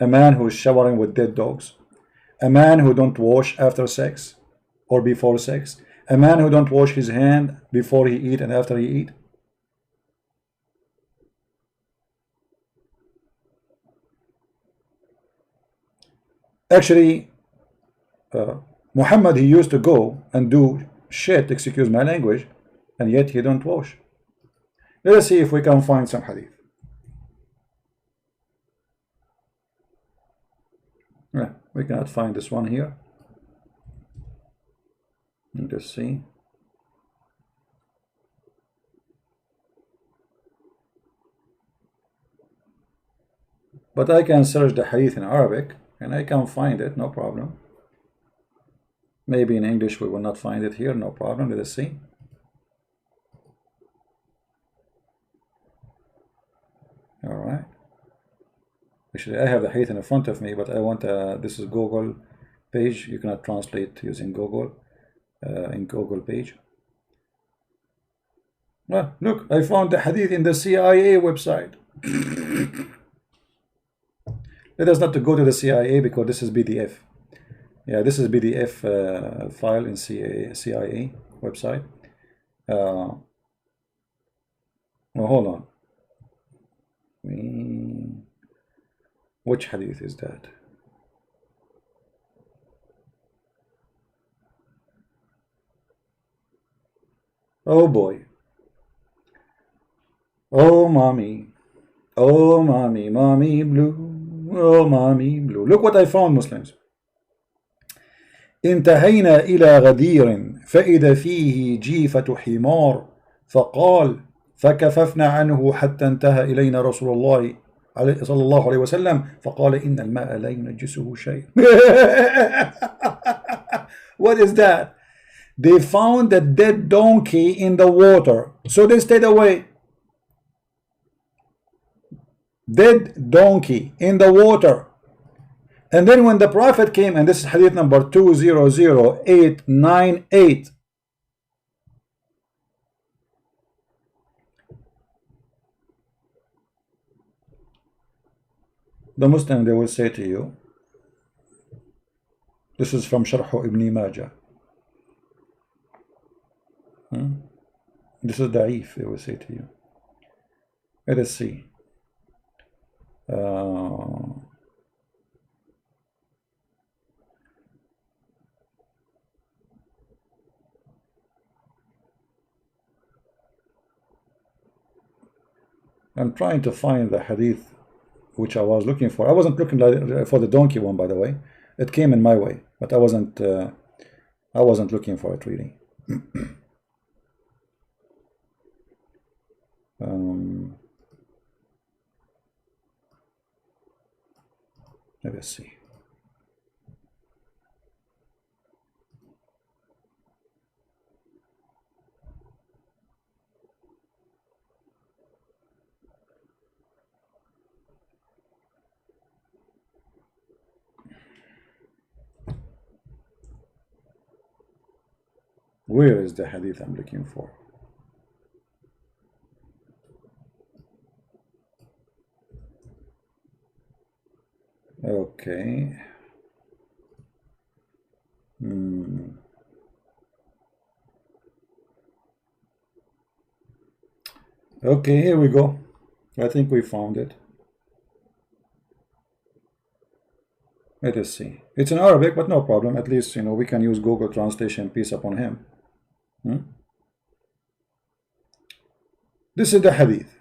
A man who is showering with dead dogs, a man who don't wash after sex or before sex, a man who don't wash his hand before he eat and after he eat. Actually, Muhammad, he used to go and do shit, excuse my language, and yet he don't wash. Let us see if we can find some hadith. Yeah, we cannot find this one here. Let's see. But I can search the hadith in Arabic and I can find it, no problem. Maybe in English we will not find it here, no problem. Let us see. All right. Actually, I have the hadith in front of me, but I want this is Google page. You cannot translate using Google in Google page. Well, look, I found the hadith in the CIA website. Let us not to go to the CIA because this is PDF. Yeah, this is PDF file in CIA website. Well, hold on. Which hadith is that? Oh boy. Oh mommy. Oh mommy, mommy blue. Oh mommy blue. Look what I found, Muslims. انتهينا إلى غدير فإذا فيه جيفة حمار فقال فكففنا عنه حتى انتهى إلينا رسول الله صلى الله عليه وسلم فقال إن الماء لا ينجسه شيء. What is that? They found a dead donkey in the water, so they stayed away. Dead donkey in the water. And then when the Prophet came, and this is hadith number 200898, the Muslim, they will say to you, this is from Sharh Ibn Majah. This is da'if, they will say to you. Let us see. I'm trying to find the hadith which I was looking for. I wasn't looking for the donkey one, by the way. It came in my way, but I wasn't looking for it really. Let us see. Where is the hadith I'm looking for? Okay. Okay, here we go. I think we found it. Let us see. It's in Arabic, but no problem. At least, you know, we can use Google Translation, peace upon him. This is the hadith.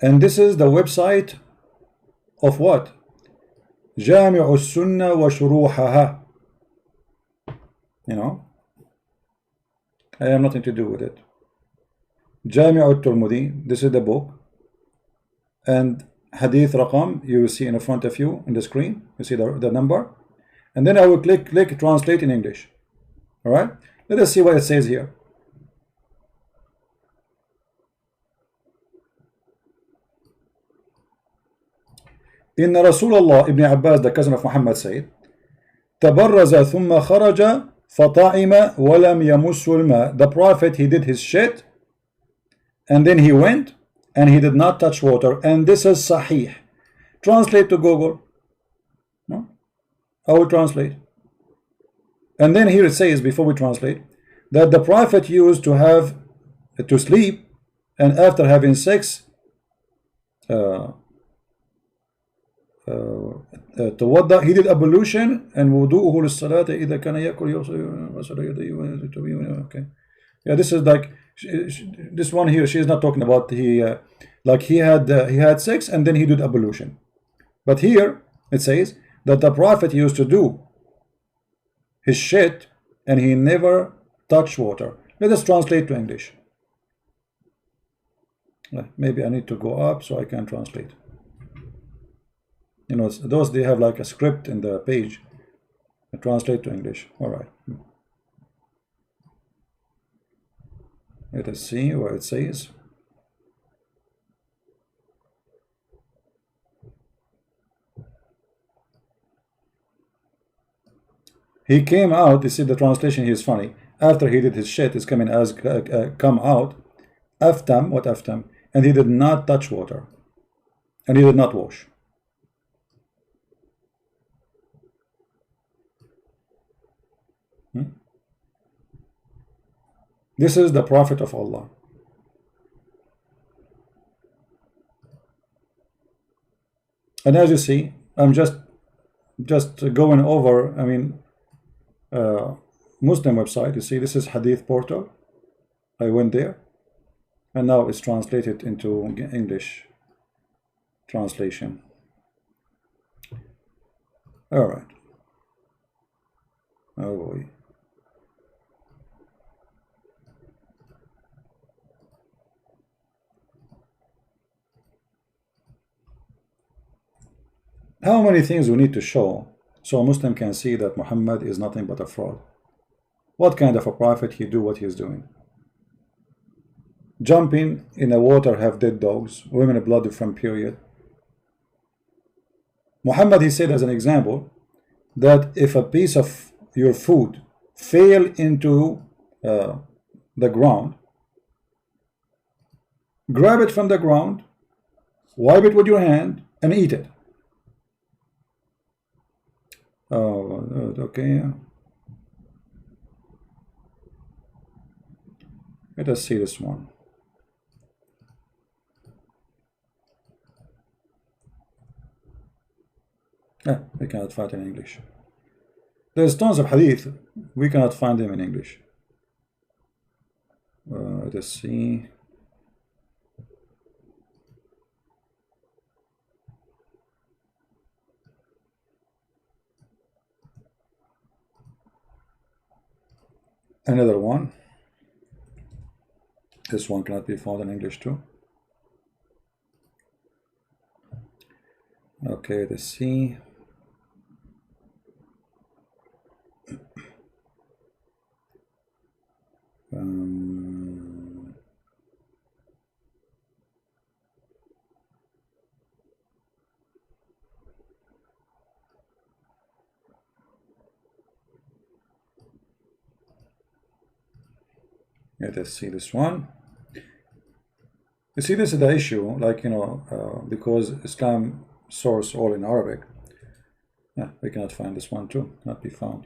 And this is the website of what? جامع السنة وشروحها. You know, I have nothing to do with it. جامع الترمذي, this is the book. And hadith raqam, you will see in front of you in the screen. You see the number. And then I will click translate in English. All right, let us see what it says here. إن رسول الله Ibn Abbas, the cousin of Muhammad, said, تبرز ثم خرج فطعم ولم يمس الماء. The Prophet, he did his shit, and then he went, and he did not touch water. And this is sahih. Translate to Google. No? I will translate. And then here it says, before we translate, that the Prophet used to sleep, and after having sex, توضأ, he did ablution, and wudu'uhu للصلاة إذا كان يأكل غسل يديه. Okay, yeah, this is like this one here. She is not talking about like he had sex and then he did ablution. But here it says that the Prophet used to do his shit and he never touched water. Let us translate to English. Maybe I need to go up so I can translate. You know, those, they have like a script in the page. Translate to English. All right. Let us see what it says. He came out. You see the translation here is funny. After he did his shit, it's coming as come out. Aftam, what aftam? And he did not touch water. And he did not wash. This is the Prophet of Allah. And as you see, I'm just going over, I mean, Muslim website. You see, this is Hadith Portal. I went there, and now it's translated into English translation. All right. Oh boy. How many things we need to show so a Muslim can see that Muhammad is nothing but a fraud? What kind of a prophet he do what he's doing? Jumping in the water, have dead dogs, women blood from period. Muhammad, he said as an example that if a piece of your food fell into the ground, grab it from the ground, wipe it with your hand, and eat it. Oh, okay. Let us see this one. We cannot find it in English. There's tons of hadith. We cannot find them in English. Let's see. Another one. This one cannot be found in English too. Okay, let's see. Let us see this one. You see, this is the issue, like, you know, because Islam source all in Arabic. Yeah, we cannot find this one too, not be found.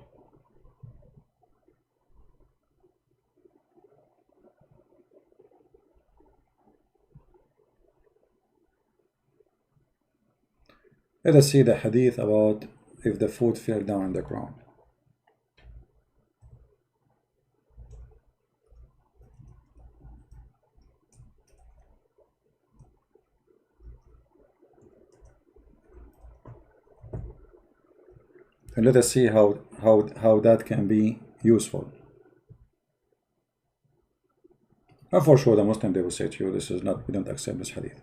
Let us see the hadith about if the food fell down on the ground. And let us see how that can be useful. And for sure the Muslim, they will say to you, this is not, we don't accept this hadith.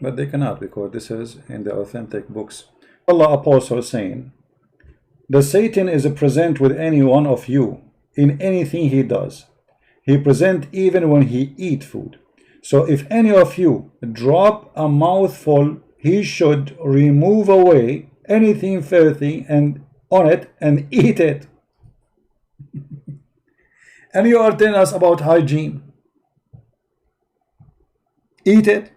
But they cannot, because this is in the authentic books. Allah Apostle saying, the Satan is present with any one of you in anything he does. He present even when he eat food. So if any of you drop a mouthful, he should remove away anything filthy and on it and eat it. And you are telling us about hygiene. Eat it.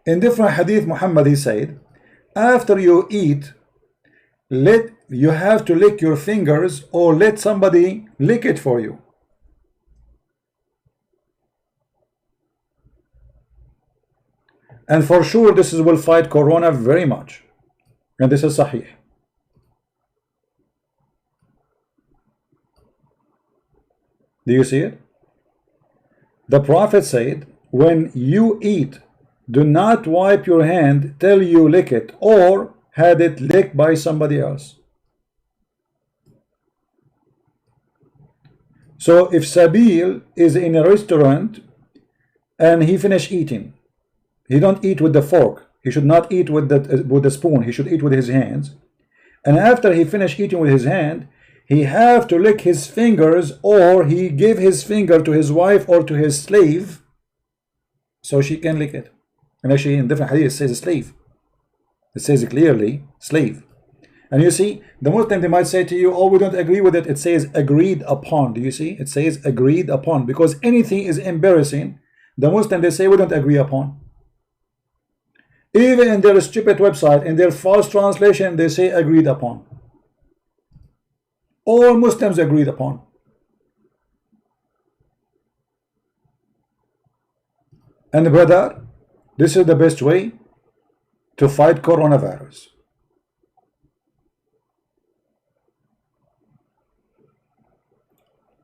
In different hadith, Muhammad, he said, after you eat, you have to lick your fingers or let somebody lick it for you. And for sure, this will fight corona very much. And this is sahih. Do you see it? The Prophet said, when you eat, do not wipe your hand till you lick it or had it licked by somebody else. So if Sabil is in a restaurant and he finished eating, he don't eat with the fork. He should not eat with the spoon. He should eat with his hands. And after he finished eating with his hand, he have to lick his fingers, or he give his finger to his wife or to his slave so she can lick it. And actually in different hadith it says slave. It says clearly slave. And you see, the Muslim, they might say to you, oh, we don't agree with it. It says agreed upon. Do you see? It says agreed upon, because anything is embarrassing. The Muslim, they say we don't agree upon. Even in their stupid website, in their false translation, they say agreed upon. All Muslims agreed upon. And brother, this is the best way to fight coronavirus.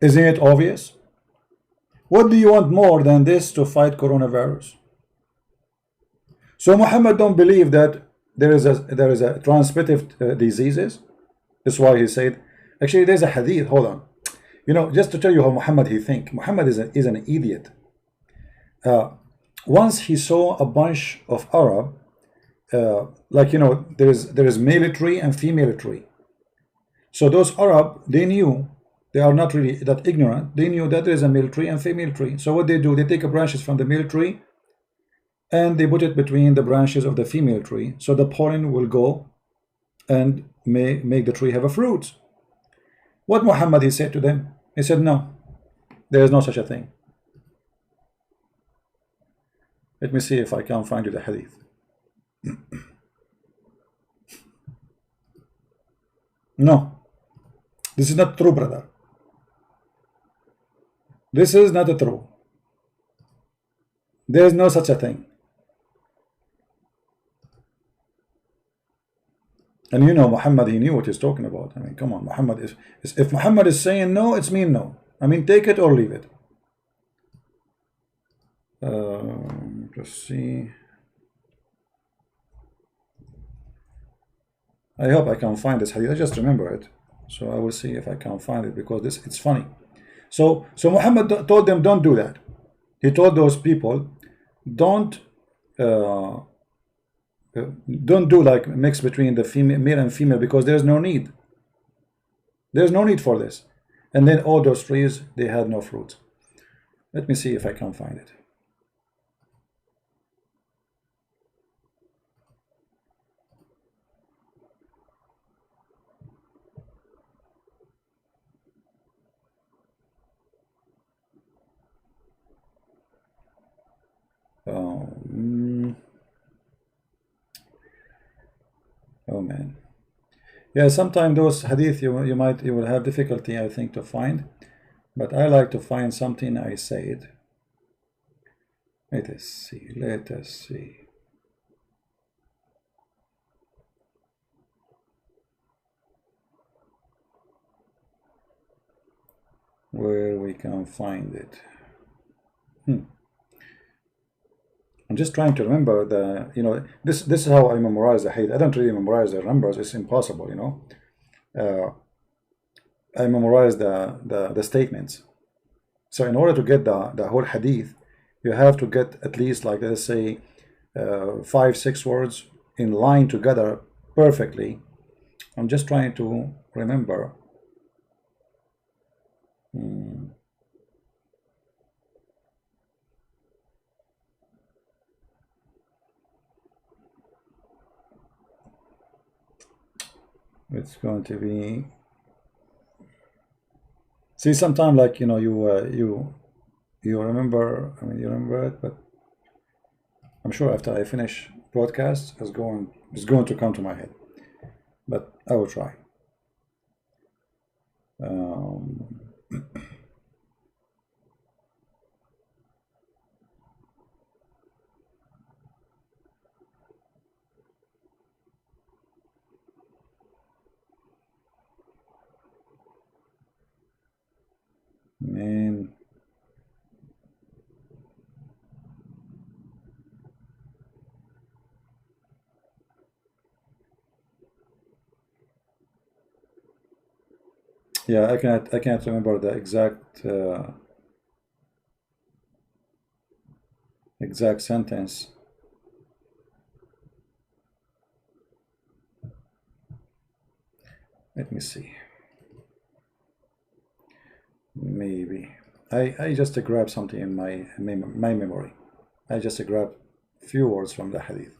Isn't it obvious? What do you want more than this to fight coronavirus? So Muhammad don't believe that there is a transmitted diseases. That's why he said. Actually, there's a hadith. Hold on. Just to tell you how Muhammad he think. Muhammad is an idiot. Once he saw a bunch of Arab, like there is male tree and female tree. So those Arab, they knew, they are not really that ignorant. They knew that there is a male tree and female tree. So what they do, they take branches from the male tree and they put it between the branches of the female tree, so the pollen will go and make the tree have a fruit. What Muhammad he said to them? He said, no, there is no such a thing. Let me see if I can find you the hadith. No, this is not true, brother. This is not true. There is no such a thing. And Muhammad, he knew what he's talking about. I mean, come on, Muhammad if Muhammad is saying no, it's mean no. I mean, take it or leave it. Let's see. I hope I can find this hadith. I just remember it, so I will see if I can find it, because it's funny. So Muhammad told them, don't do that. He told those people, don't do like mix between the male and female, because there's no need. There's no need for this. And then all those trees, they had no fruit. Let me see if I can find it. Oh man, yeah. Sometimes those hadith you will have difficulty, I think, to find, but I like to find something I said. Let us see. Where we can find it. I'm just trying to remember this is how I memorize the hadith. I don't really memorize the numbers. It's impossible, I memorize the statements. So in order to get the whole hadith, you have to get at least, like, let's say 5-6 words in line together perfectly. I'm just trying to remember. It's going to be, see, sometimes, like, you remember, I mean, you remember it, but I'm sure after I finish broadcast, it's going to come to my head, but I will try. Man, yeah, I can't remember the exact sentence. Let me see. Maybe I just grab something in my memory. I just grab few words from the hadith.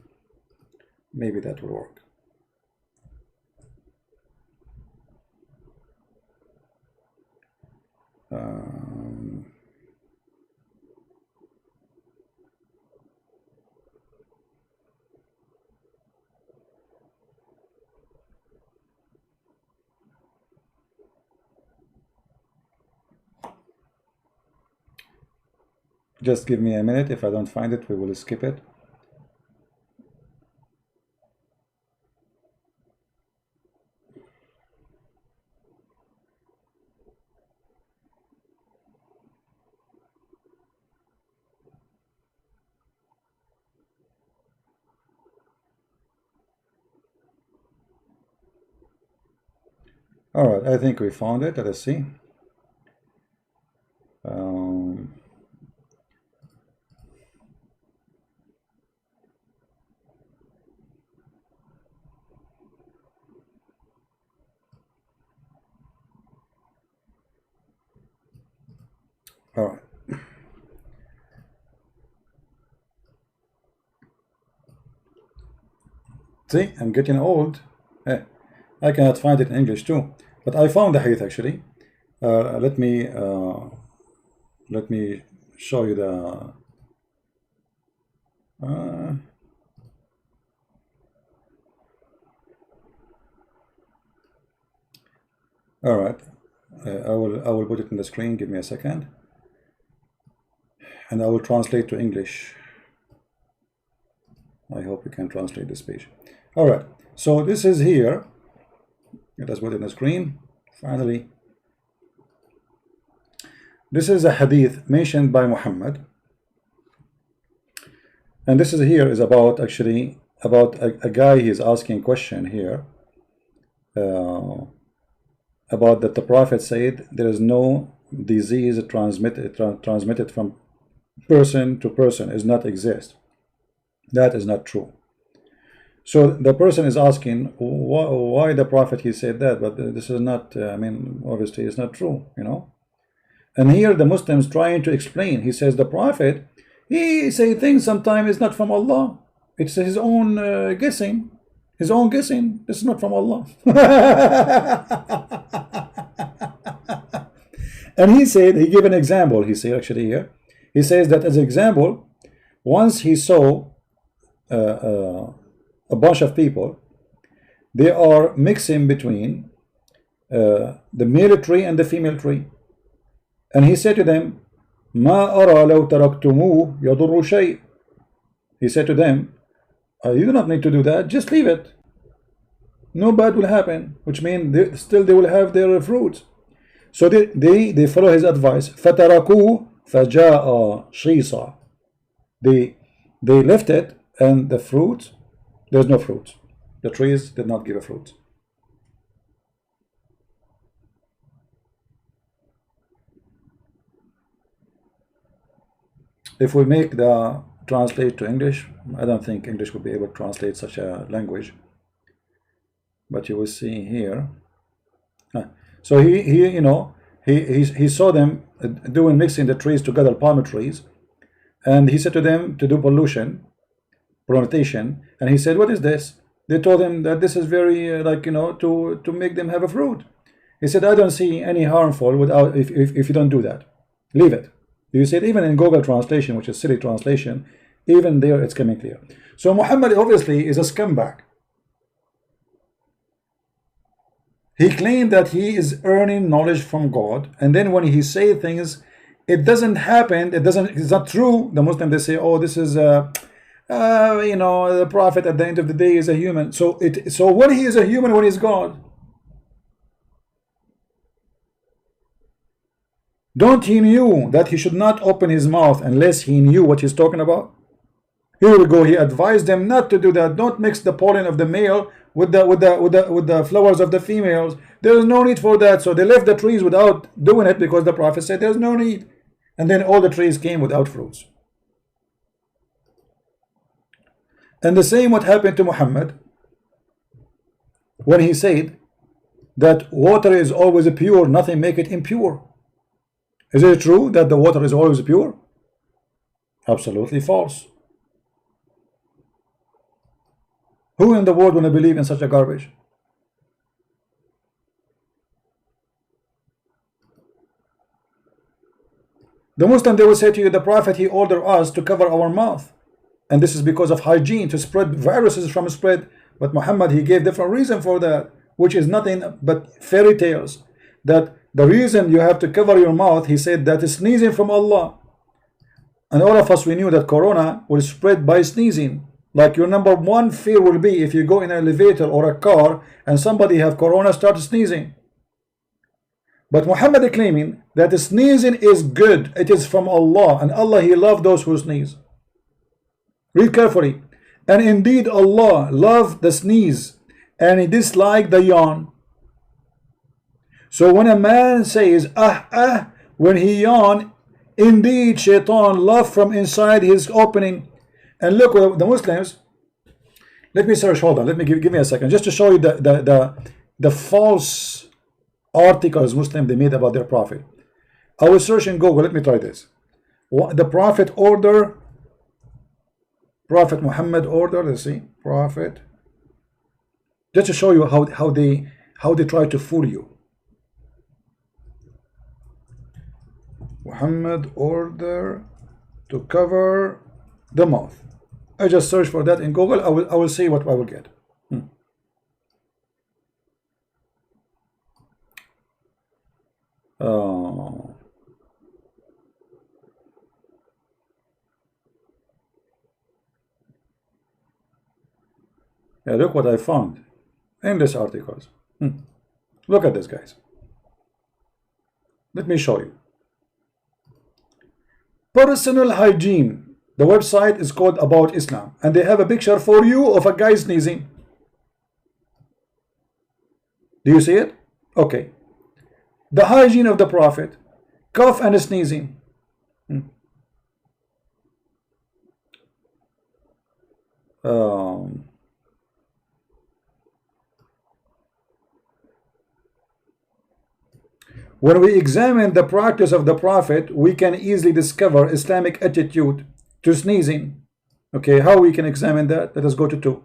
Maybe that will work. Just give me a minute. If I don't find it, we will skip it. All right, I think we found it. Let's see. All right. See, I'm getting old. I cannot find it in English too, but I found the hadith actually. Let me show you the. All right, I will put it in the screen. Give me a second, and I will translate to English. I hope you can translate this page. All right, so this is here. Let us put it in the screen. Finally, this is a hadith mentioned by Muhammad, and this is here is about actually about a guy. He is asking a question here about that the Prophet said there is no disease transmitted from person to person, is not exist. That is not true. So the person is asking why the Prophet he said that, but this is not. I mean, obviously it's not true, you know. And here the Muslims trying to explain. He says the Prophet he say things sometimes it's not from Allah. It's his own guessing. His own guessing. This is not from Allah. And he said, he gave an example. He said actually here, he says that as an example, once he saw a bunch of people, they are mixing between the male tree and the female tree, and he said to them, "Ma ara law taraktumuhu yadurru shay." He said to them, you do not need to do that, just leave it, no bad will happen, which means still they will have their fruits. So they follow his advice. فَتَرَكُوهُ فَجَاءَ شِيصًا. They left it, and the fruit, there's no fruit. The trees did not give a fruit. If we make the translate to English, I don't think English will be able to translate such a language. But you will see here. So he saw them doing mixing the trees together, palm trees, and he said to them to do pollination, and he said, "What is this?" They told him that this is very to make them have a fruit. He said, "I don't see any harmful without if you don't do that. Leave it." You see it even in Google translation, which is silly translation, even there it's coming clear. So Muhammad obviously is a scumbag. He claimed that he is earning knowledge from God, and then when he say things, it doesn't happen. It's not true. The Muslim, they say, "Oh, this is the Prophet at the end of the day is a human." So when he is a human, when he's God, don't he knew that he should not open his mouth unless he knew what he's talking about? Here we go. He advised them not to do that. Don't mix the pollen of the male with the flowers of the females. There is no need for that. So they left the trees without doing it because the Prophet said there's no need. And then all the trees came without fruits. And the same what happened to Muhammad when he said that water is always pure, nothing make it impure. Is it true that the water is always pure? Absolutely false. Who in the world will believe in such a garbage? The Muslim, they will say to you, the Prophet, he ordered us to cover our mouth, and this is because of hygiene, to spread viruses from spread. But Muhammad, he gave different reason for that, which is nothing but fairy tales. That the reason you have to cover your mouth, he said, that is sneezing from Allah. And all of us, we knew that corona will spread by sneezing. Like your number one fear will be if you go in an elevator or a car and somebody have corona, start sneezing. But Muhammad claiming that the sneezing is good, it is from Allah, and Allah, he loves those who sneeze. Read carefully. And indeed Allah loved the sneeze, and he disliked the yawn. So when a man says when he yawn, indeed shaitan laugh from inside his opening. And look, the Muslims, let me search, hold on, let me give me a second, just to show you the false articles Muslim they made about their prophet. I will search in Google, let me try this. The prophet order, Prophet Muhammad order, let's see, prophet, just to show you how they try to fool you. Muhammad order to cover the mouth. I just search for that in Google. I will see what I will get. Yeah, look what I found in this articles. Look at this, guys. Let me show you. Personal hygiene. The website is called About Islam, and they have a picture for you of a guy sneezing. Do you see it? Okay. The hygiene of the Prophet, cough and sneezing. When we examine the practice of the Prophet, we can easily discover Islamic attitude to sneezing. Okay, how we can examine that? Let us go to 2.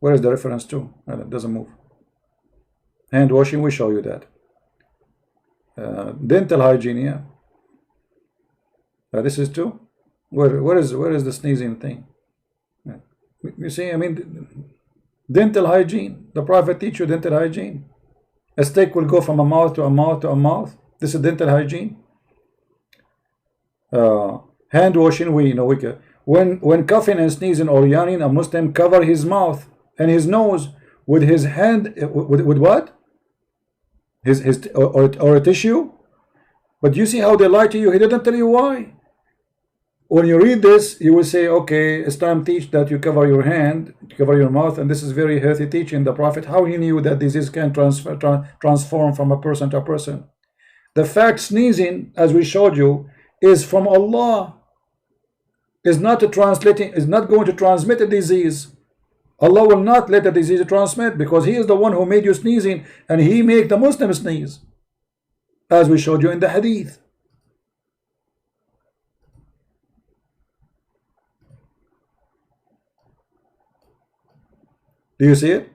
Where is the reference to? Well, it doesn't move. Hand washing, we show you that. Dental hygiene, yeah. This is 2. Where is the sneezing thing? Yeah. You see, I mean, dental hygiene. The Prophet teach you dental hygiene. A stick will go from a mouth to a mouth to a mouth. This is dental hygiene. Hand washing, we know. When coughing and sneezing or yawning, a Muslim cover his mouth and his nose with his hand. With what? Or a tissue. But you see how they lie to you. He didn't tell you why. When you read this, you will say, okay, Islam teach that you cover your hand, cover your mouth, and this is very healthy teaching. The Prophet, how he knew that disease can transform from a person to a person. The fact sneezing, as we showed you, is from Allah. Is not going to transmit a disease. Allah will not let the disease transmit, because He is the one who made you sneezing, and He make the Muslim sneeze, as we showed you in the hadith. Do you see it?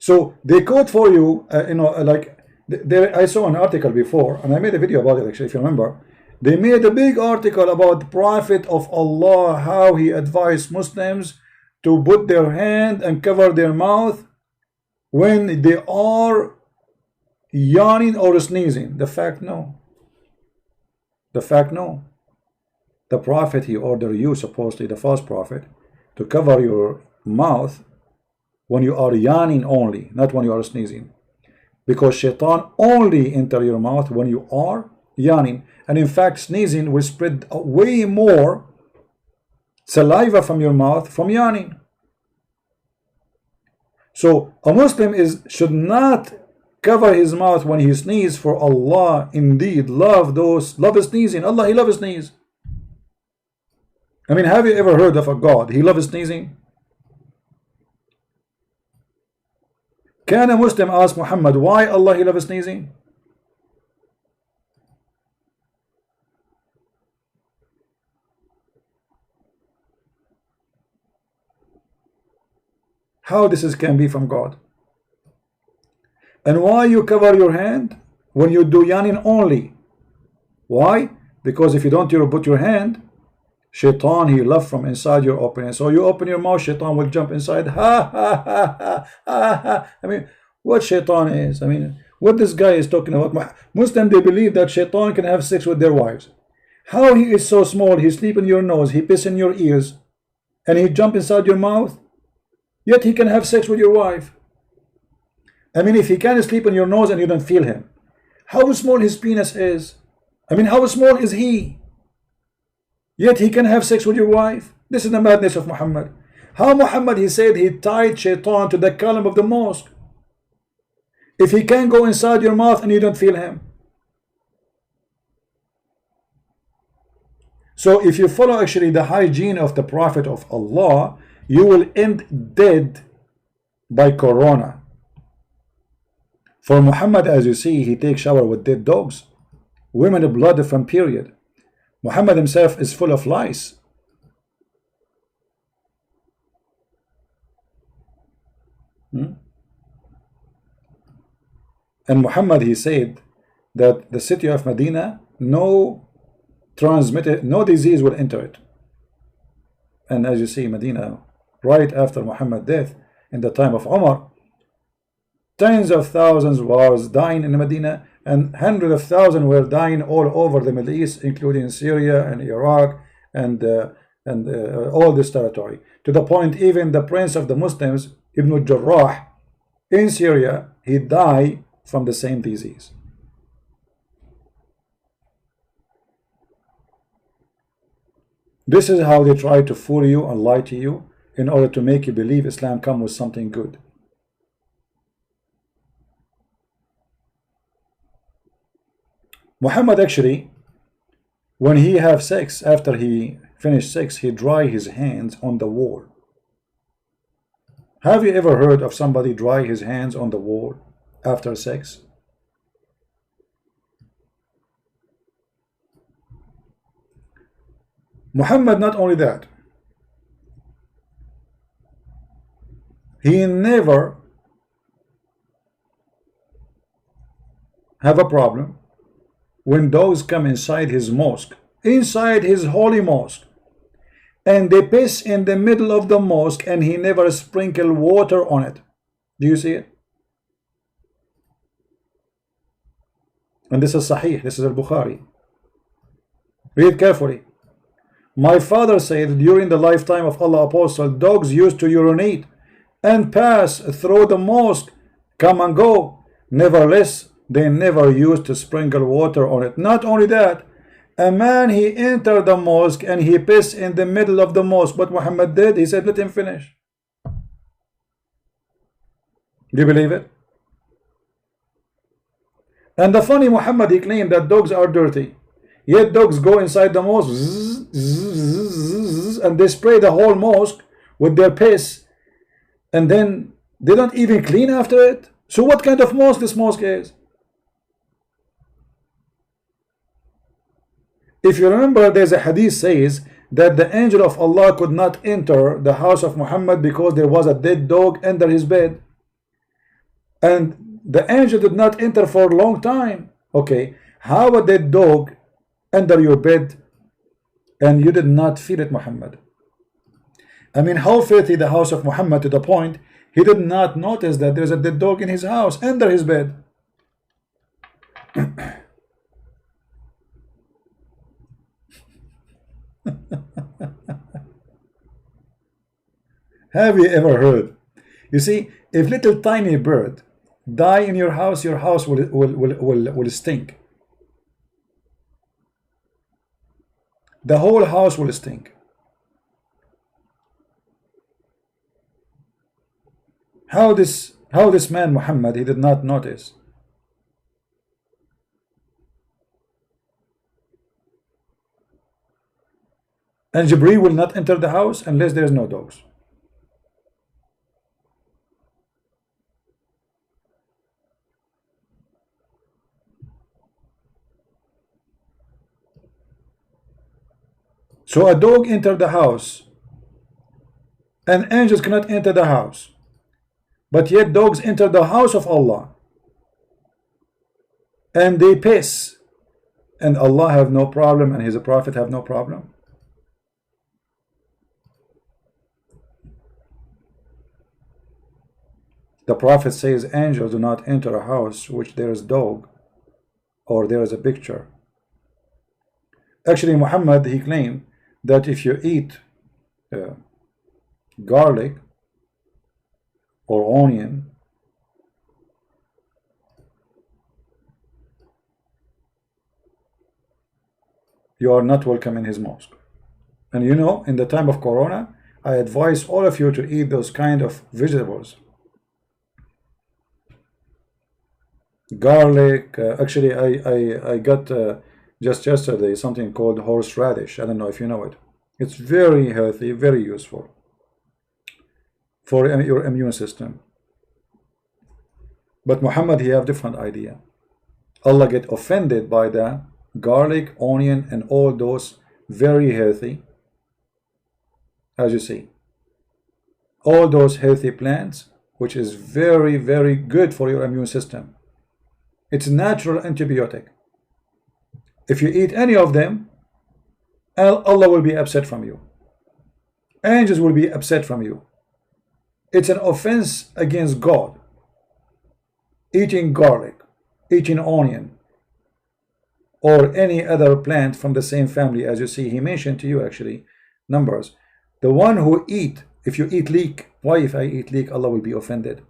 So they quote for you, like I saw an article before, and I made a video about it actually, if you remember. They made a big article about the Prophet of Allah, how he advised Muslims to put their hand and cover their mouth when they are yawning or sneezing. The fact, no. The fact, no. The Prophet, he ordered you, supposedly the false prophet, to cover your mouth when you are yawning only, not when you are sneezing, because shaitan only enter your mouth when you are yawning. And in fact, sneezing will spread way more saliva from your mouth from yawning. So a Muslim should not cover his mouth when he sneezes, for Allah indeed love sneezing. Allah, He loves sneeze. I mean, have you ever heard of a God He loves sneezing? Can a Muslim ask Muhammad why Allah He loves sneezing? How this can be from God? And why you cover your hand when you do yawning only? Why? Because if you don't put your hand, shaitan, he love from inside your opening. So you open your mouth, shaitan will jump inside. Ha ha ha ha ha ha. I mean, what shaitan is? I mean, what this guy is talking about? Muslims, they believe that shaitan can have sex with their wives. How he is so small, he sleep in your nose, he piss in your ears, and he jump inside your mouth, yet he can have sex with your wife. I mean, if he can sleep in your nose and you don't feel him, how small his penis is. I mean, how small is he? Yet he can have sex with your wife. This is the madness of Muhammad. How Muhammad, he said he tied shaitan to the column of the mosque. if he can go inside your mouth and you don't feel him? So if you follow actually the hygiene of the Prophet of Allah, you will end dead by corona. For Muhammad, as you see, he takes shower with dead dogs, women blood from period. Muhammad himself is full of lies. And Muhammad, he said that the city of Medina, no disease will enter it. And as you see, Medina, right after Muhammad's death, in the time of Umar, tens of thousands was dying in Medina, and hundreds of thousands were dying all over the Middle East, including Syria and Iraq and all this territory. To the point, even the prince of the Muslims, Ibn Jarrah, in Syria, he died from the same disease. This is how they try to fool you and lie to you in order to make you believe Islam come with something good. Muhammad actually, when he have sex, after he finished sex, he dry his hands on the wall. Have you ever heard of somebody dry his hands on the wall after sex? Muhammad, not only that, he never have a problem when dogs come inside his mosque, inside his holy mosque, and they piss in the middle of the mosque, and he never sprinkle water on it. Do you see it? And this is Sahih, this is al-Bukhari. Read carefully. My father said during the lifetime of Allah Apostle, dogs used to urinate and pass through the mosque, come and go. Nevertheless, they never used to sprinkle water on it. Not only that, a man, he entered the mosque and he pissed in the middle of the mosque. But Muhammad did, he said, let him finish. Do you believe it? And the funny, Muhammad, he claimed that dogs are dirty. Yet dogs go inside the mosque and they spray the whole mosque with their piss, and then they don't even clean after it. So what kind of mosque this mosque is? If you remember, there's a hadith says that the angel of Allah could not enter the house of Muhammad because there was a dead dog under his bed, and the angel did not enter for a long time. Okay, how a dead dog under your bed and you did not feel it, Muhammad? I mean, how filthy the house of Muhammad, to the point he did not notice that there's a dead dog in his house under his bed. Have you ever heard? You see, if little tiny bird die in your house will stink. The whole house will stink. How this man Muhammad, he did not notice? And Jibreel will not enter the house unless there is no dogs. So a dog entered the house, and angels cannot enter the house, but yet dogs enter the house of Allah, and they piss, and Allah have no problem, and His Prophet have no problem. The Prophet says angels do not enter a house which there is dog or there is a picture. Actually, Muhammad, he claimed that if you eat garlic or onion, you are not welcome in his mosque. And you know, in the time of Corona, I advise all of you to eat those kind of vegetables. garlic. Actually, I got just yesterday something called horseradish. I don't know if you know it. It's very healthy, very useful for your immune system. But Muhammad, he have different idea. Allah get offended by the garlic, onion, and all those very healthy, as you see, all those healthy plants, which is very, very good for your immune system. It's natural antibiotic. If you eat any of them, Allah will be upset from you. Angels will be upset from you. It's an offense against God. Eating garlic, eating onion, or any other plant from the same family. As you see, he mentioned to you actually numbers. The one who eat, if you eat leek, why if I eat leek, Allah will be offended?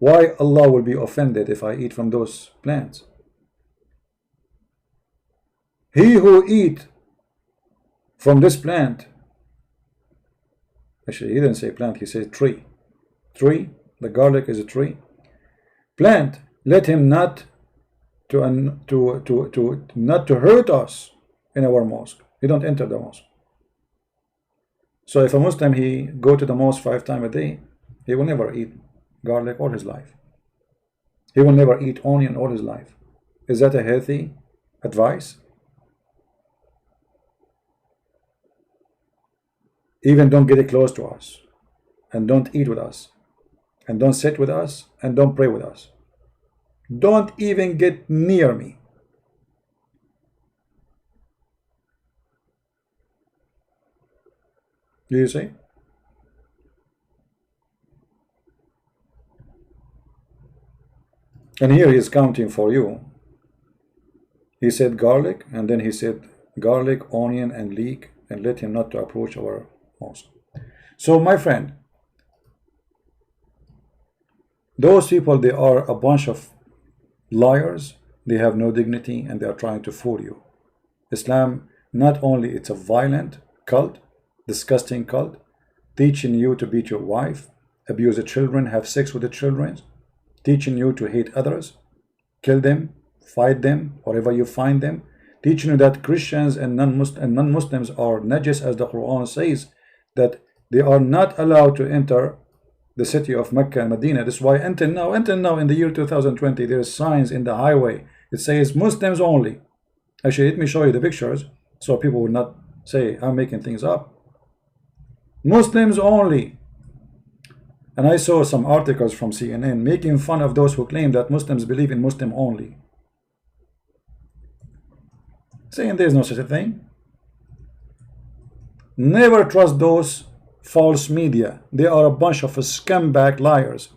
Why Allah will be offended if I eat from those plants? He who eat from this plant, actually he didn't say plant, he said tree. Tree, the garlic is a tree. Plant, let him not to hurt us in our mosque. He don't enter the mosque. So if a Muslim, he go to the mosque 5 times a day, he will never eat garlic all his life. He will never eat onion all his life. Is that a healthy advice? Even don't get close to us, and don't eat with us, and don't sit with us, and don't pray with us. Don't even get near me. Do you see? And here he is counting for you. He said garlic, and then he said garlic, onion, and leek, and let him not to approach our mosque. So my friend, those people, they are a bunch of liars. They have no dignity, and they are trying to fool you. Islam, not only it's a violent cult, disgusting cult, teaching you to beat your wife, abuse the children, have sex with the children, teaching you to hate others, kill them, fight them wherever you find them, teaching you that Christians and non-Muslims are najis, as the Quran says, that they are not allowed to enter the city of Mecca and Medina. That's why until now in the year 2020, there is signs in the highway. It says Muslims only. Actually, let me show you the pictures so people will not say I'm making things up. Muslims only. And I saw some articles from CNN making fun of those who claim that Muslims believe in Muslim only, saying there is no such a thing. Never trust those false media. They are a bunch of scumbag liars.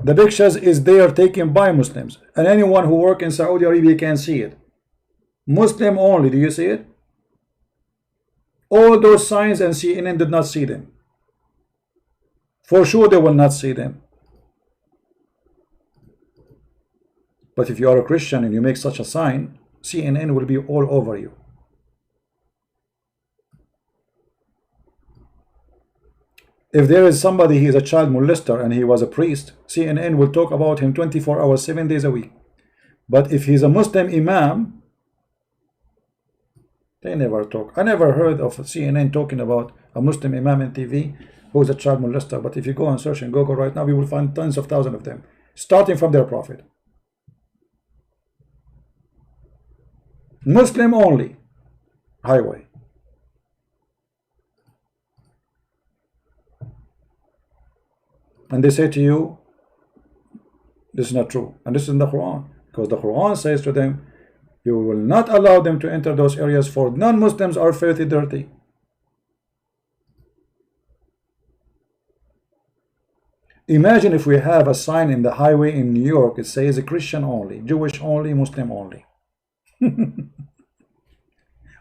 The pictures is there taken by Muslims, and anyone who works in Saudi Arabia can see it. Muslim only. Do you see it? All those signs, and CNN did not see them. For sure they will not see them. But if you are a Christian and you make such a sign, CNN will be all over you. If there is somebody, he is a child molester and he was a priest, CNN will talk about him 24 hours, 7 days a week. But if he's a Muslim imam, they never talk. I never heard of CNN talking about a Muslim imam on TV who is a child molester. But if you go and search in Google right now, you will find tons of thousands of them, starting from their prophet. Muslim only highway. And they say to you, this is not true. And this is in the Quran. Because the Quran says to them, you will not allow them to enter those areas, for non-Muslims are filthy dirty. Imagine if we have a sign in the highway in New York, it says Christian only, Jewish only, Muslim only.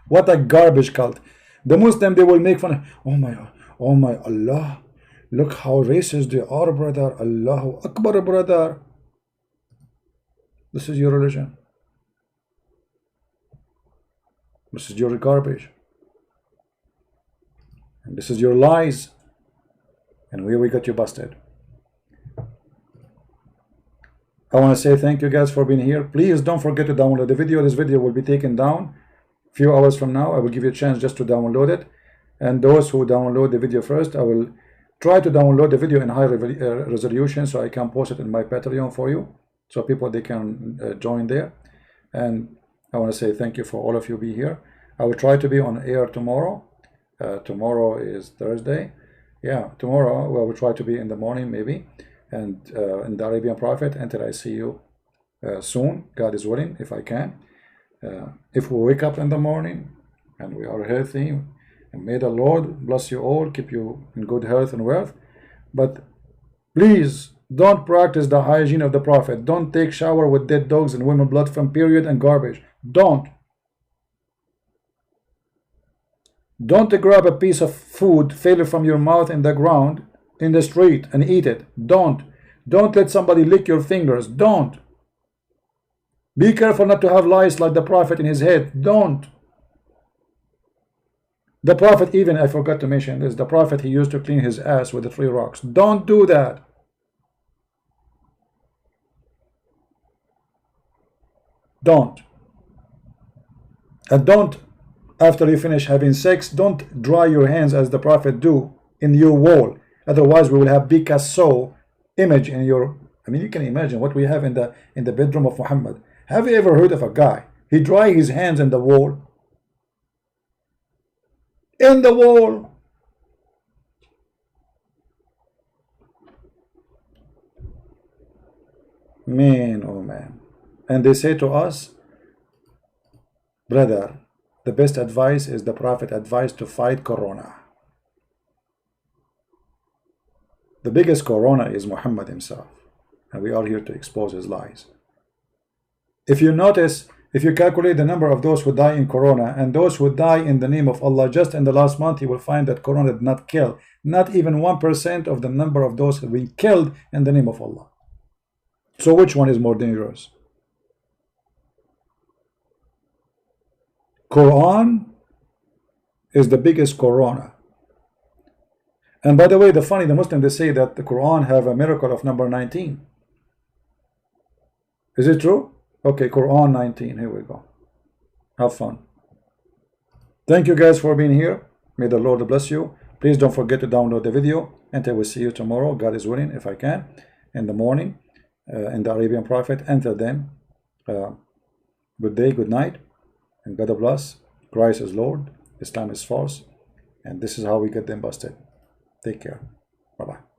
What a garbage cult. The Muslim, they will make fun of, oh my Allah, look how racist they are, brother. Allahu Akbar, brother. This is your religion. This is your garbage. And this is your lies. And here we got you busted. I want to say thank you guys for being here. Please don't forget to download the video. This video will be taken down a few hours from now. I will give you a chance just to download it. And those who download the video first, I will try to download the video in high resolution so I can post it in my Patreon for you, so people they can join there. And I want to say thank you for all of you be here. I will try to be on air tomorrow. Tomorrow is Thursday. Yeah, tomorrow I will try to be in the morning maybe, and in the Arabian Prophet until I see you soon, God is willing, if I can. If we wake up in the morning and we are healthy, and may the Lord bless you all, keep you in good health and wealth. But please don't practice the hygiene of the Prophet. Don't take shower with dead dogs and women blood from period and garbage. Don't grab a piece of food, fail it from your mouth in the ground, in the street, and eat it. Don't let somebody lick your fingers. Don't. Be careful not to have lice like the Prophet in his head. Don't. The Prophet, even, I forgot to mention this, the Prophet, he used to clean his ass with the 3 rocks. Don't do that. Don't. And don't, after you finish having sex, don't dry your hands as the Prophet do in your wall. Otherwise, we will have Picasso image in your. I mean, you can imagine what we have in the bedroom of Muhammad. Have you ever heard of a guy? He dry his hands in the wall. In the wall. Man, oh man. And they say to us, brother, the best advice is the Prophet advised to fight Corona. The biggest Corona is Muhammad himself. And we are here to expose his lies. If you notice, if you calculate the number of those who die in Corona and those who die in the name of Allah just in the last month, you will find that Corona did not kill. Not even 1% of the number of those who have been killed in the name of Allah. So which one is more dangerous? Quran is the biggest Corona. And by the way, the Muslims, they say that the Quran have a miracle of number 19. Is it true? Okay, Quran 19. Here we go. Have fun. Thank you guys for being here. May the Lord bless you. Please don't forget to download the video. Until we see you tomorrow, God is willing, if I can, in the morning, in the Arabian Prophet. Until then, good day, good night, and God bless. Christ is Lord. Islam is false. And this is how we get them busted. Take care. Bye-bye.